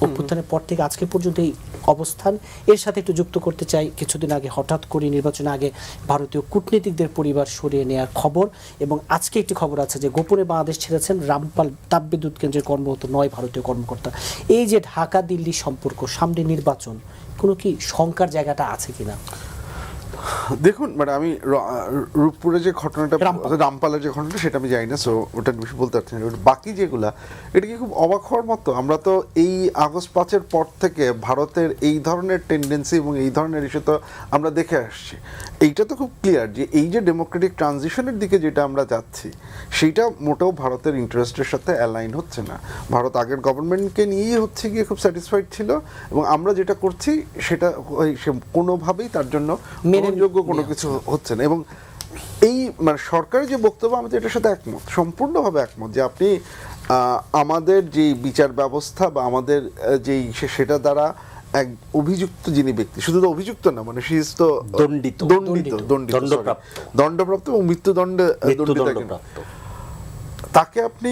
অভ্যুত্থানের পর থেকে আজকে পর্যন্ত এই অবস্থান, এর সাথে একটু যুক্ত করতে চাই, কিছুদিন আগে হঠাৎ করে নির্বাচন আগে ভারতীয় কূটনীতিকদের পরিবার সরিয়ে নেওয়ার খবর, এবং আজকে একটি খবর আছে যে গোপনে বাংলাদেশ ছেড়েছেন রামপাল তাপবিদ্যুৎ কেন্দ্রের কর্মরত 9 ভারতীয় কর্মকর্তা। এই যে ঢাকা দিল্লি সম্পর্ক, সামনে নির্বাচন, কোনো কি শঙ্কার জায়গাটা আছে কিনা? দেখুন মানে আমি রূপপুরে যে ঘটনাটা, রামপাল। রামপালের যে ঘটনাটা সেটা আমি জানি না, সো ওটা বেশি বলতে পারছি না। বাকি যেগুলা, এটা কি খুব অবাক হওয়ার মতো? আমরা তো এই আগস্ট 5-এর পর থেকে ভারতের এই ধরনের টেন্ডেন্সি এবং এই ধরনের ইস্যু তো আমরা দেখে আসছি। এইটা তো খুব ক্লিয়ার যে এই যে ডেমোক্রেটিক ট্রানজিশনের দিকে যেটা আমরা যাচ্ছি, সেইটা মোটেও ভারতের ইন্টারেস্টের সাথে অ্যালাইন হচ্ছে না। ভারত আগের গভর্নমেন্টকে নিয়েই হচ্ছে গিয়ে খুব স্যাটিসফাইড ছিল, এবং আমরা যেটা করছি সেটা কোনোভাবেই তার জন্য গ্রহণযোগ্য কোনো কিছু হচ্ছে না। এবং এই মানে সরকারের যে বক্তব্য, আমি তো এটার সাথে একমত, সম্পূর্ণভাবে একমত, যে আপনি আমাদের যে বিচার ব্যবস্থা বা আমাদের যেই সেটা দ্বারা এক অভিযুক্ত যিনি ব্যক্তি, শুধু তো অভিযুক্ত না, মানে সে তো দণ্ডপ্রাপ্ত এবং মৃত্যুদণ্ডে তাকে আপনি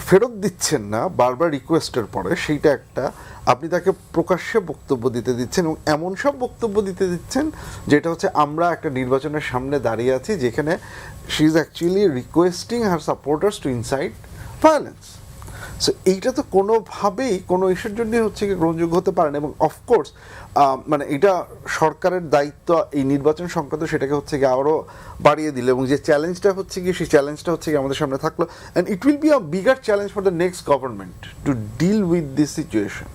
ফেরত দিচ্ছেন না বারবার রিকোয়েস্টের পরে, সেইটা একটা। আপনি তাকে প্রকাশ্যে বক্তব্য দিতে দিচ্ছেন, এবং এমন সব বক্তব্য দিতে দিচ্ছেন যেটা হচ্ছে আমরা একটা নির্বাচনের সামনে দাঁড়িয়ে আছি, যেখানে she is actually requesting her supporters to incite violence. So এইটা তো কোনোভাবেই কোনো ইস্যুর জন্যই হচ্ছে কি গ্রহণযোগ্য হতে পারে না। এবং অফকোর্স মানে এটা সরকারের দায়িত্ব এই নির্বাচন সংক্রান্ত সেটাকে হচ্ছে কি আরও বাড়িয়ে দিল, এবং যে চ্যালেঞ্জটা হচ্ছে কি সেই চ্যালেঞ্জটা হচ্ছে কি আমাদের সামনে থাকলো, and it will be a bigger challenge for the next government to deal with this situation.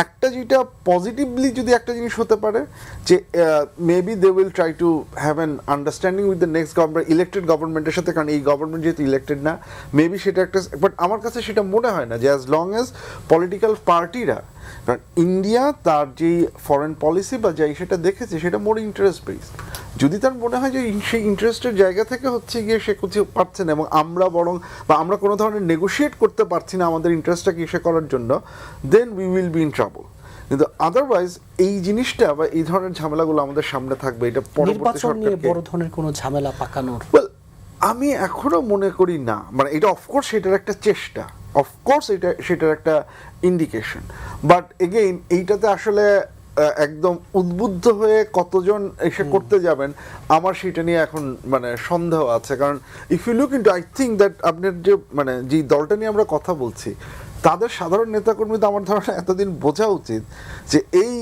একটা যেটা পজিটিভলি যদি একটা জিনিস হতে পারে, যে maybe they will try to have an understanding with the next government, elected গভর্নমেন্টের সাথে, কারণ এই গভর্নমেন্ট যেহেতু ইলেক্টেড না, মেবি সেটা একটা, বাট আমার কাছে সেটা মনে হয় না যে অ্যাজ লং অ্যাজ পলিটিক্যাল পার্টিরা, কারণ ইন্ডিয়া তার যেই ফরেন পলিসি বা যাই সেটা দেখেছে সেটা মোর ইন্টারেস্ট বেসড। যদি তার মনে হয় যে সেই ইন্টারেস্টের জায়গা থেকে হচ্ছে গিয়ে সে কিছু পারছে না, এবং আমরা বরং বা আমরা কোনো ধরনের নেগোশিয়েট করতে পারছি না আমাদের ইন্টারেস্টটাকে ইসে করার জন্য, then we will be in trouble. কিন্তু আদারওয়াইজ এই জিনিসটা বা এই ধরনের ঝামেলাগুলো আমাদের সামনে থাকবে। এটা পরবর্তী নির্বাচন নিয়ে সরকারকে বড় ধরনের কোনো ঝামেলা পাকানোর, আমি এখনো মনে করি না। মানে এটা অফকোর্স সেটার একটা চেষ্টা, অফকোর্স এটা সেটার একটা ইন্ডিকেশন, বাট এগেইন এইটাতে আসলে একদম উদ্বুদ্ধ হয়ে কতজন এসে করতে যাবেন আমার সেটা নিয়ে এখন মানে সন্দেহ আছে। কারণ if you look into, I think that আপনার যে মানে যেই দলটা নিয়ে আমরা কথা বলছি, তাদের সাধারণ নেতাকর্মী তো আমার ধারণা এতদিন বোঝা উচিত যে এই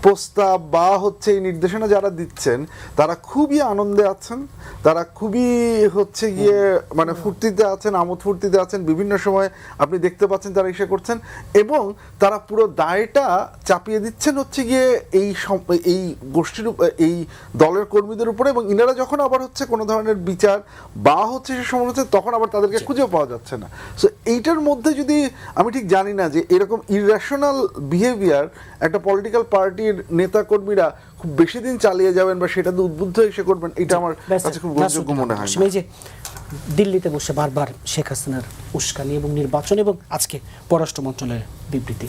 প্রস্তাব বা হচ্ছে এই নির্দেশনা যারা দিচ্ছেন তারা খুবই আনন্দে আছেন, তারা খুবই হচ্ছে গিয়ে মানে ফুর্তিতে আছেন, আমোদ ফুর্তিতে আছেন। বিভিন্ন সময় আপনি দেখতে পাচ্ছেন তারা ইসে করছেন, এবং তারা পুরো দায়টা চাপিয়ে দিচ্ছেন হচ্ছে গিয়ে এই গোষ্ঠীর এই দলের কর্মীদের উপরে, এবং ইনারা যখন আবার হচ্ছে কোনো ধরনের বিচার বা হচ্ছে সে সময় হচ্ছে তখন আবার তাদেরকে খুঁজে পাওয়া যাচ্ছে না। সো এইটার মধ্যে যদি আমি ঠিক জানি না যে এরকম ইররেশনাল বিহেভিয়ার একটা পলিটিক্যাল পার্টির নেতা কর্মীরা খুব বেশি দিন চালিয়ে যাবেন বা সেটাতে উদ্বুদ্ধ এসে করবেন, এটা আমার কাছে খুব গ্রহণযোগ্য মনে হয় না। এই যে দিল্লিতে বসে বারবার শেখ হাসিনার উস্কানি এবং নির্বাচন এবং আজকে পররাষ্ট্র মন্ত্রণালয়ের বিবৃতি,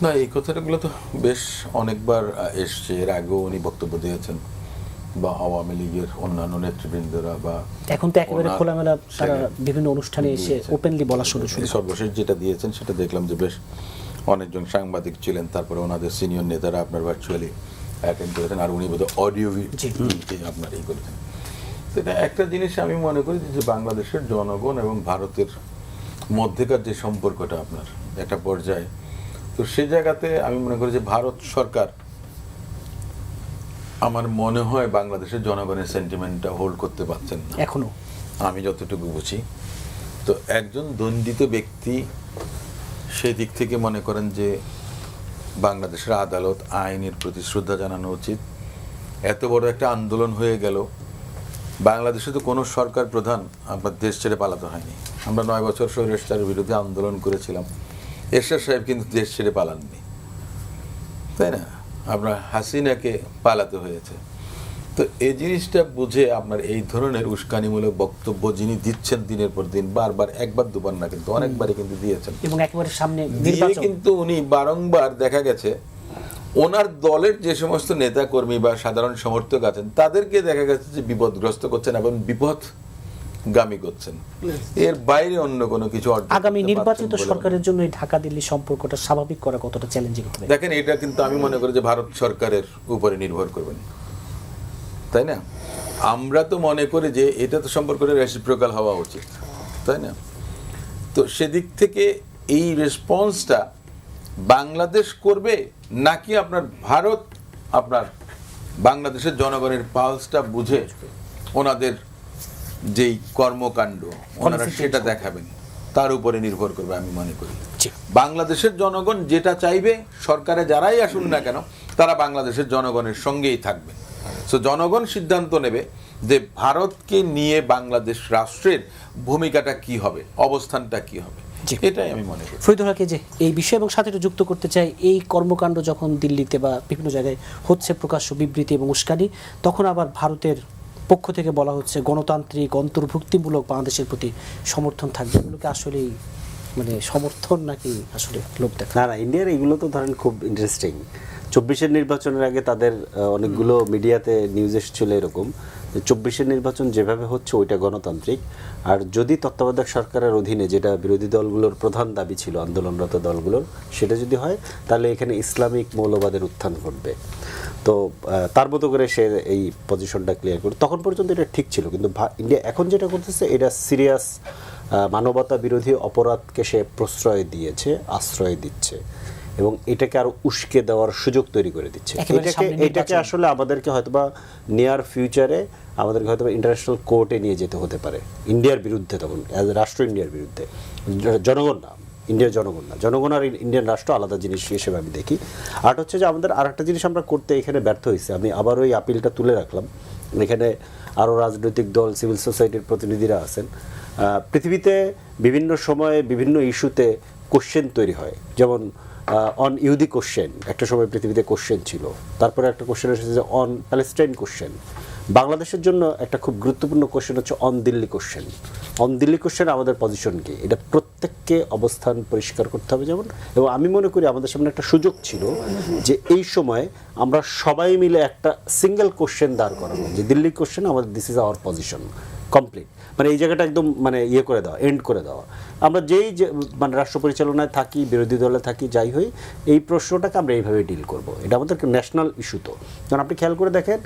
না এই কথাগুলো তো বেশ অনেকবার এসছে, এর আগেও উনি বক্তব্য দিয়েছেন, বা আওয়ামী লীগের অন্যান্য নেতৃবৃন্দরা, বা এখন তো একেবারে খোলামেলা তারা বিভিন্ন অনুষ্ঠানে এসে ওপেনলি বলা শুরু সর্বশেষ যেটা দিয়েছেন সেটা দেখলাম যে বেশ অনেকজন সাংবাদিক ছিলেন, তারপরে ওনাদের সিনিয়র নেতারা আপনার ভার্চুয়ালি অ্যাটেন্ড করেছেন, আর উনি বোধহয় অডিও আপনার এই করেছেন। তো এটা একটা জিনিস আমি মনে করি যে বাংলাদেশের জনগণ এবং ভারতের মধ্যেকার যে সম্পর্কটা আপনার একটা পর্যায়ে, তো সে জায়গাতে আমি মনে করি যে ভারত সরকার আমার মনে হয় বাংলাদেশের জনগণের সেন্টিমেন্টটা হোল্ড করতে পারছেন না এখনো, আমি যতটুকু বুঝি। তো একজন দণ্ডিত ব্যক্তি সেই দিক থেকে মনে করেন যে বাংলাদেশের আদালত আইনের প্রতি শ্রদ্ধা জানানো উচিত। এত বড় একটা আন্দোলন হয়ে গেল, বাংলাদেশে তো কোনো সরকার প্রধান আপনার দেশ ছেড়ে পালাতে হয়নি। আমরা 9 বছর স্বৈরাচারের বিরুদ্ধে আন্দোলন করেছিলাম, এরশাদ সাহেব কিন্তু দেশ ছেড়ে পালাননি, তাই না? আপনার হাসিনাকে পালাতে হয়েছে। তো এই জিনিসটা বুঝে আপনার এই ধরনের উস্কানিমূলক বক্তব্য যিনি দিচ্ছেন দিনের পর দিন, বারবার একবার দুবার না কিন্তু অনেকবারই কিন্তু দিয়েছেন, এবং একেবারে সামনে দিয়ে কিন্তু উনি বারংবার দেখা গেছে ওনার দলের যে সমস্ত নেতা কর্মী বা সাধারণ সমর্থক আছেন তাদেরকে দেখা গেছে যে বিপদগ্রস্ত করছেন এবং বিপদগামী করছেন, এর বাইরে অন্য কোনো কিছু আগামী নির্বাচিত সরকারের জন্য এই ঢাকা দিল্লি সম্পর্কটা স্বাভাবিক করা কতটা চ্যালেঞ্জিং হবে? দেখেন, এটা কিন্তু আমি মনে করি যে ভারত সরকারের উপরে নির্ভর করবেন, তাই না? আমরা তো মনে করি যে এটা তো সম্পর্কটা রেসিপ্রোকাল হওয়া উচিত, তাই না? তো সেদিক থেকে এই রেসপন্সটা বাংলাদেশ করবে নাকি আপনার ভারত আপনার বাংলাদেশের জনগণের পালসটা বুঝে ওনাদের যেই কর্মকাণ্ড ওনারা সেটা দেখাবেন, তার উপরে নির্ভর করবে আমি মনে করি। জি। বাংলাদেশের জনগণ যেটা চাইবে, সরকারে যারাই আসুন না কেন তারা বাংলাদেশের জনগণের সঙ্গেই থাকবে। সো জনগণ সিদ্ধান্ত নেবে যে ভারতকে নিয়ে বাংলাদেশ রাষ্ট্রের ভূমিকাটা কি হবে, অবস্থানটা কি হবে, জি। এটাই আমি মনে করি। ফরিদুল হককে যে এই বিষয় এবং সাথে একটু যুক্ত করতে চাই, এই কর্মকাণ্ড যখন দিল্লিতে বা বিভিন্ন জায়গায় হচ্ছে, প্রকাশ্য বিবৃতি এবং উস্কানি, তখন আবার ভারতের পক্ষ থেকে বলা হচ্ছে গণতান্ত্রিক অন্তর্ভুক্তিমূলক বাংলাদেশের প্রতি সমর্থন থাকবে। এগুলোকে আসলেই মানে সমর্থন নাকি আসলে লোভ দেখা? না না, ইন্ডিয়ার এগুলো তো ধরেন খুব ইন্টারেস্টিং। 24-এর নির্বাচনের আগে তাদের অনেকগুলো মিডিয়াতে নিউজ এসেছিল এরকম যে 24-এর নির্বাচন যেভাবে হচ্ছে ওইটা গণতান্ত্রিক, আর যদি তত্ত্বাবধায়ক সরকারের অধীনে, যেটা বিরোধী দলগুলোর প্রধান দাবি ছিল আন্দোলনরত দলগুলোর, সেটা যদি হয় তাহলে এখানে ইসলামিক মৌলবাদের উত্থান ঘটবে। তো তার মতো করে সে এই পজিশনটা ক্লিয়ার করে, তখন পর্যন্ত এটা ঠিক ছিল। কিন্তু ইন্ডিয়া এখন যেটা করতেছে এটা সিরিয়াস মানবতা বিরোধী অপরাধকে সে প্রশ্রয় দিয়েছে, আশ্রয় দিচ্ছে এবং এটাকে আরো উস্কে দেওয়ার সুযোগ তৈরি করে দিচ্ছে। এটাকে আসলে আমাদেরকে হয়তোবা নিয়ার ফিউচারে আমাদেরকে হয়তোবা ইন্টারন্যাশনাল কোর্টে নিয়ে যেতে হতে পারে ইন্ডিয়ার বিরুদ্ধে, তখন অ্যাজ রাষ্ট্র ইন্ডিয়ার বিরুদ্ধে, জনগণ না, ইন্ডিয়ার জনগণ না। জনগণ আর ইন্ডিয়ান রাষ্ট্র আলাদা জিনিস হিসেবে আমি দেখি। আর হচ্ছে যে আমাদের আর একটা জিনিস আমরা করতে এখানে ব্যর্থ হয়েছি। আমি আবার ওই আপিলটা তুলে রাখলাম। এখানে আরও রাজনৈতিক দল, সিভিল সোসাইটির প্রতিনিধিরা আছেন। পৃথিবীতে বিভিন্ন সময়ে বিভিন্ন ইস্যুতে কোশ্চেন তৈরি হয়, যেমন অন ইহুদি কোশ্চেন একটা সময় পৃথিবীতে কোশ্চেন ছিল, তারপরে একটা কোশ্চেন এসেছে যে অন প্যালেস্টাইন কোশ্চেন। বাংলাদেশের জন্য একটা খুব গুরুত্বপূর্ণ কোশ্চেন হচ্ছে on Delhi question. On Delhi question আমাদের পজিশন কি, এটা প্রত্যেককে অবস্থান পরিষ্কার করতে হবে যেমন। এবং আমি মনে করি আমাদের সামনে একটা সুযোগ ছিল যে এই সময় আমরা সবাই মিলে একটা সিঙ্গেল কোশ্চেন দাঁড় করাবো যে দিল্লি কোশ্চেন আমাদের, this is our position complete. মানে এই জায়গাটা একদম মানে ইয়ে করে দেওয়া, এন্ড করে দেওয়া। আমরা যেই যে মানে রাষ্ট্র পরিচালনায় থাকি, বিরোধী দলে থাকি, যাই হই, এই প্রশ্নটাকে আমরা এইভাবে ডিল করব। এটা আমাদের ন্যাশনাল ইস্যু। তো কারণ আপনি খেয়াল করে দেখেন,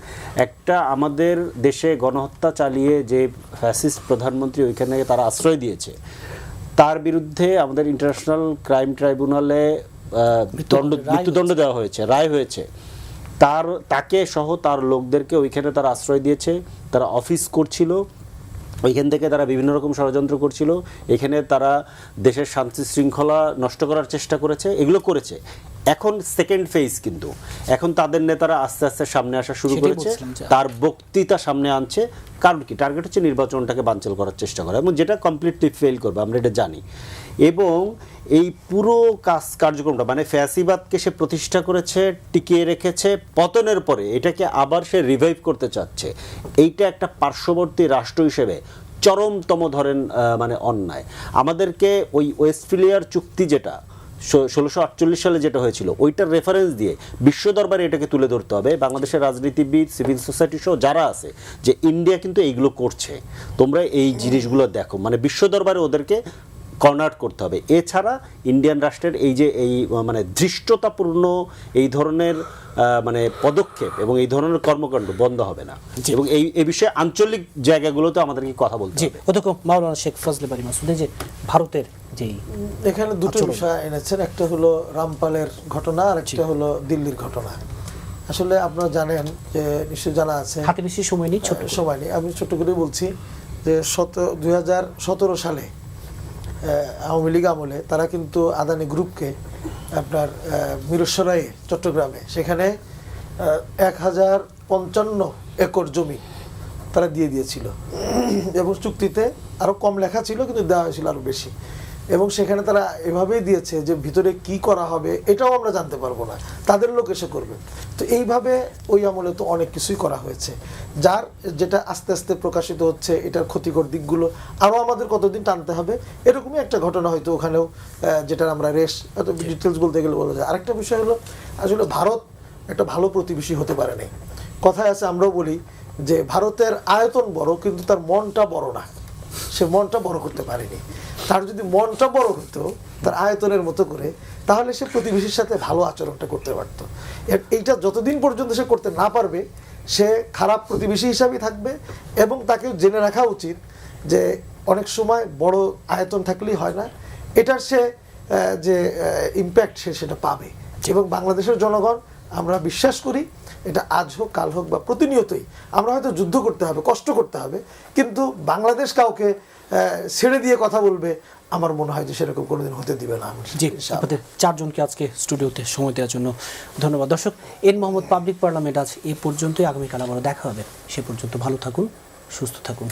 একটা আমাদের দেশে গণহত্যা চালিয়ে যে ফ্যাসিস্ট প্রধানমন্ত্রী ওইখানে তারা আশ্রয় দিয়েছে, তার বিরুদ্ধে আমাদের ইন্টারন্যাশনাল ক্রাইম ট্রাইব্যুনালে মৃত্যুদণ্ড দেওয়া হয়েছে, রায় হয়েছে। তাকে সহ তার লোকদেরকে ওইখানে তারা আশ্রয় দিয়েছে, তারা অফিস করছিল, ওইখান থেকে তারা বিভিন্ন রকম ষড়যন্ত্র করছিল, এখানে তারা দেশের শান্তি শৃঙ্খলা নষ্ট করার চেষ্টা করেছে, এগুলো করেছে। এখন সেকেন্ড ফেজ, কিন্তু এখন তাদের নেতারা আস্তে আস্তে সামনে আসা শুরু করেছে, তার বক্তৃতা সামনে আনছে। কারণ কি, টার্গেট হচ্ছে নির্বাচনটাকে বানচাল করার চেষ্টা করা, এবং যেটা কমপ্লিটলি ফেল করবে, আমরা এটা জানি। এবং এই পুরো কার্যক্রমটা মানে ফ্যাসিবাদকে সে প্রতিষ্ঠা করেছে, টিকিয়ে রেখেছে, পতনের পরে এটাকে আবার সে রিভাইভ করতে চাচ্ছে। এইটা একটা পার্শ্ববর্তী রাষ্ট্র হিসেবে চরমতম ধরেন মানে অন্যায়। আমাদেরকে ওই ওয়েস্টফিলিয়ার চুক্তি, যেটা 1648 সালে যেটা হয়েছিল, ওইটার রেফারেন্স দিয়ে বিশ্ব দরবারে এটাকে তুলে ধরতে হবে, বাংলাদেশের রাজনীতিবিদ, সিভিল সোসাইটি সহ যারা আছে, যে ইন্ডিয়া কিন্তু এইগুলো করছে, তোমরা এই জিনিসগুলো দেখো, মানে বিশ্ব দরবারে ওদেরকে কর্নার করতে হবে। এছাড়া ইন্ডিয়ান রাষ্ট্রের এই যে এই মানে ধৃষ্টতাপূর্ণ এই ধরনের মানে পদক্ষেপ এবং এই ধরনের কর্মকাণ্ড বন্ধ হবে না। এবং এই বিষয়ে আঞ্চলিক জায়গাগুলোতে আমাদেরকে কথা বলতে হবে। অতক্ষণ মাওলানা শেখ ফজলে বারী মাসুদ, যে ভারতের যেই এখানে দুটো বিষয় এনেছেন, একটা হলো রামপালের ঘটনা আর একটা হলো দিল্লির ঘটনা। আসলে আপনারা জানেন যে, নিশ্চয়ই জানা আছে, হাতে বেশি সময় নেই, ছোট সময় নেই, আমি ছোট করে বলছি যে 2017 সালে আওয়ামী লীগ আমলে তারা কিন্তু আদানি গ্রুপকে আপনার মিরসরাই চট্টগ্রামে সেখানে 1055 একর জমি তারা দিয়ে দিয়েছিল, এবং চুক্তিতে আরো কম লেখা ছিল কিন্তু দেওয়া হয়েছিল আরো বেশি। এবং সেখানে তারা এভাবেই দিয়েছে যে ভিতরে কি করা হবে এটাও আমরা জানতে পারবো না, তাদের লোক এসে করবে। তো এইভাবে ওই আমলে তো অনেক কিছুই করা হয়েছে, যেটা আস্তে আস্তে প্রকাশিত হচ্ছে। এটার ক্ষতিকর দিকগুলো আরও আমাদের কতদিন টানতে হবে, এরকমই একটা ঘটনা হয়তো ওখানেও, যেটার আমরা ডিটেলস বলতে গেলে বলা যায়। আরেকটা বিষয় হলো, আসলে ভারত একটা ভালো প্রতিবেশী হতে পারে নাই। কথায় আছে, আমরাও বলি যে ভারতের আয়তন বড় কিন্তু তার মনটা বড় না, সে মনটা বড় করতে পারেনি। তার যদি মনটা বড় হতো তার আয়তনের মতো করে, তাহলে সে প্রতিবেশীর সাথে ভালো আচরণটা করতে পারত। এইটা যতদিন পর্যন্ত সে করতে না পারবে, সে খারাপ প্রতিবেশী হিসাবেই থাকবে। এবং তাকে জেনে রাখা উচিত যে অনেক সময় বড় আয়তন থাকলেই হয় না, এটার সে যে ইম্প্যাক্ট সেটা পাবে। এবং বাংলাদেশের জনগণ আমরা বিশ্বাস করি এটা আজ হোক কাল হোক বা প্রতিনিয়তই আমরা হয়তো যুদ্ধ করতে হবে, কষ্ট করতে হবে, কিন্তু বাংলাদেশ কাউকে ছেড়ে দিয়ে কথা বলবে আমার মনে হয় যে সেরকম কোনোদিন হতে দিবে না। জি, আপনাদের চারজনকে আজকে স্টুডিওতে সময় দেওয়ার জন্য ধন্যবাদ। দর্শক, এন মোহাম্মদ পাবলিক পার্লামেন্ট আজ এ পর্যন্তই। আগামীকাল আবারও দেখা হবে। সে পর্যন্ত ভালো থাকুন, সুস্থ থাকুন।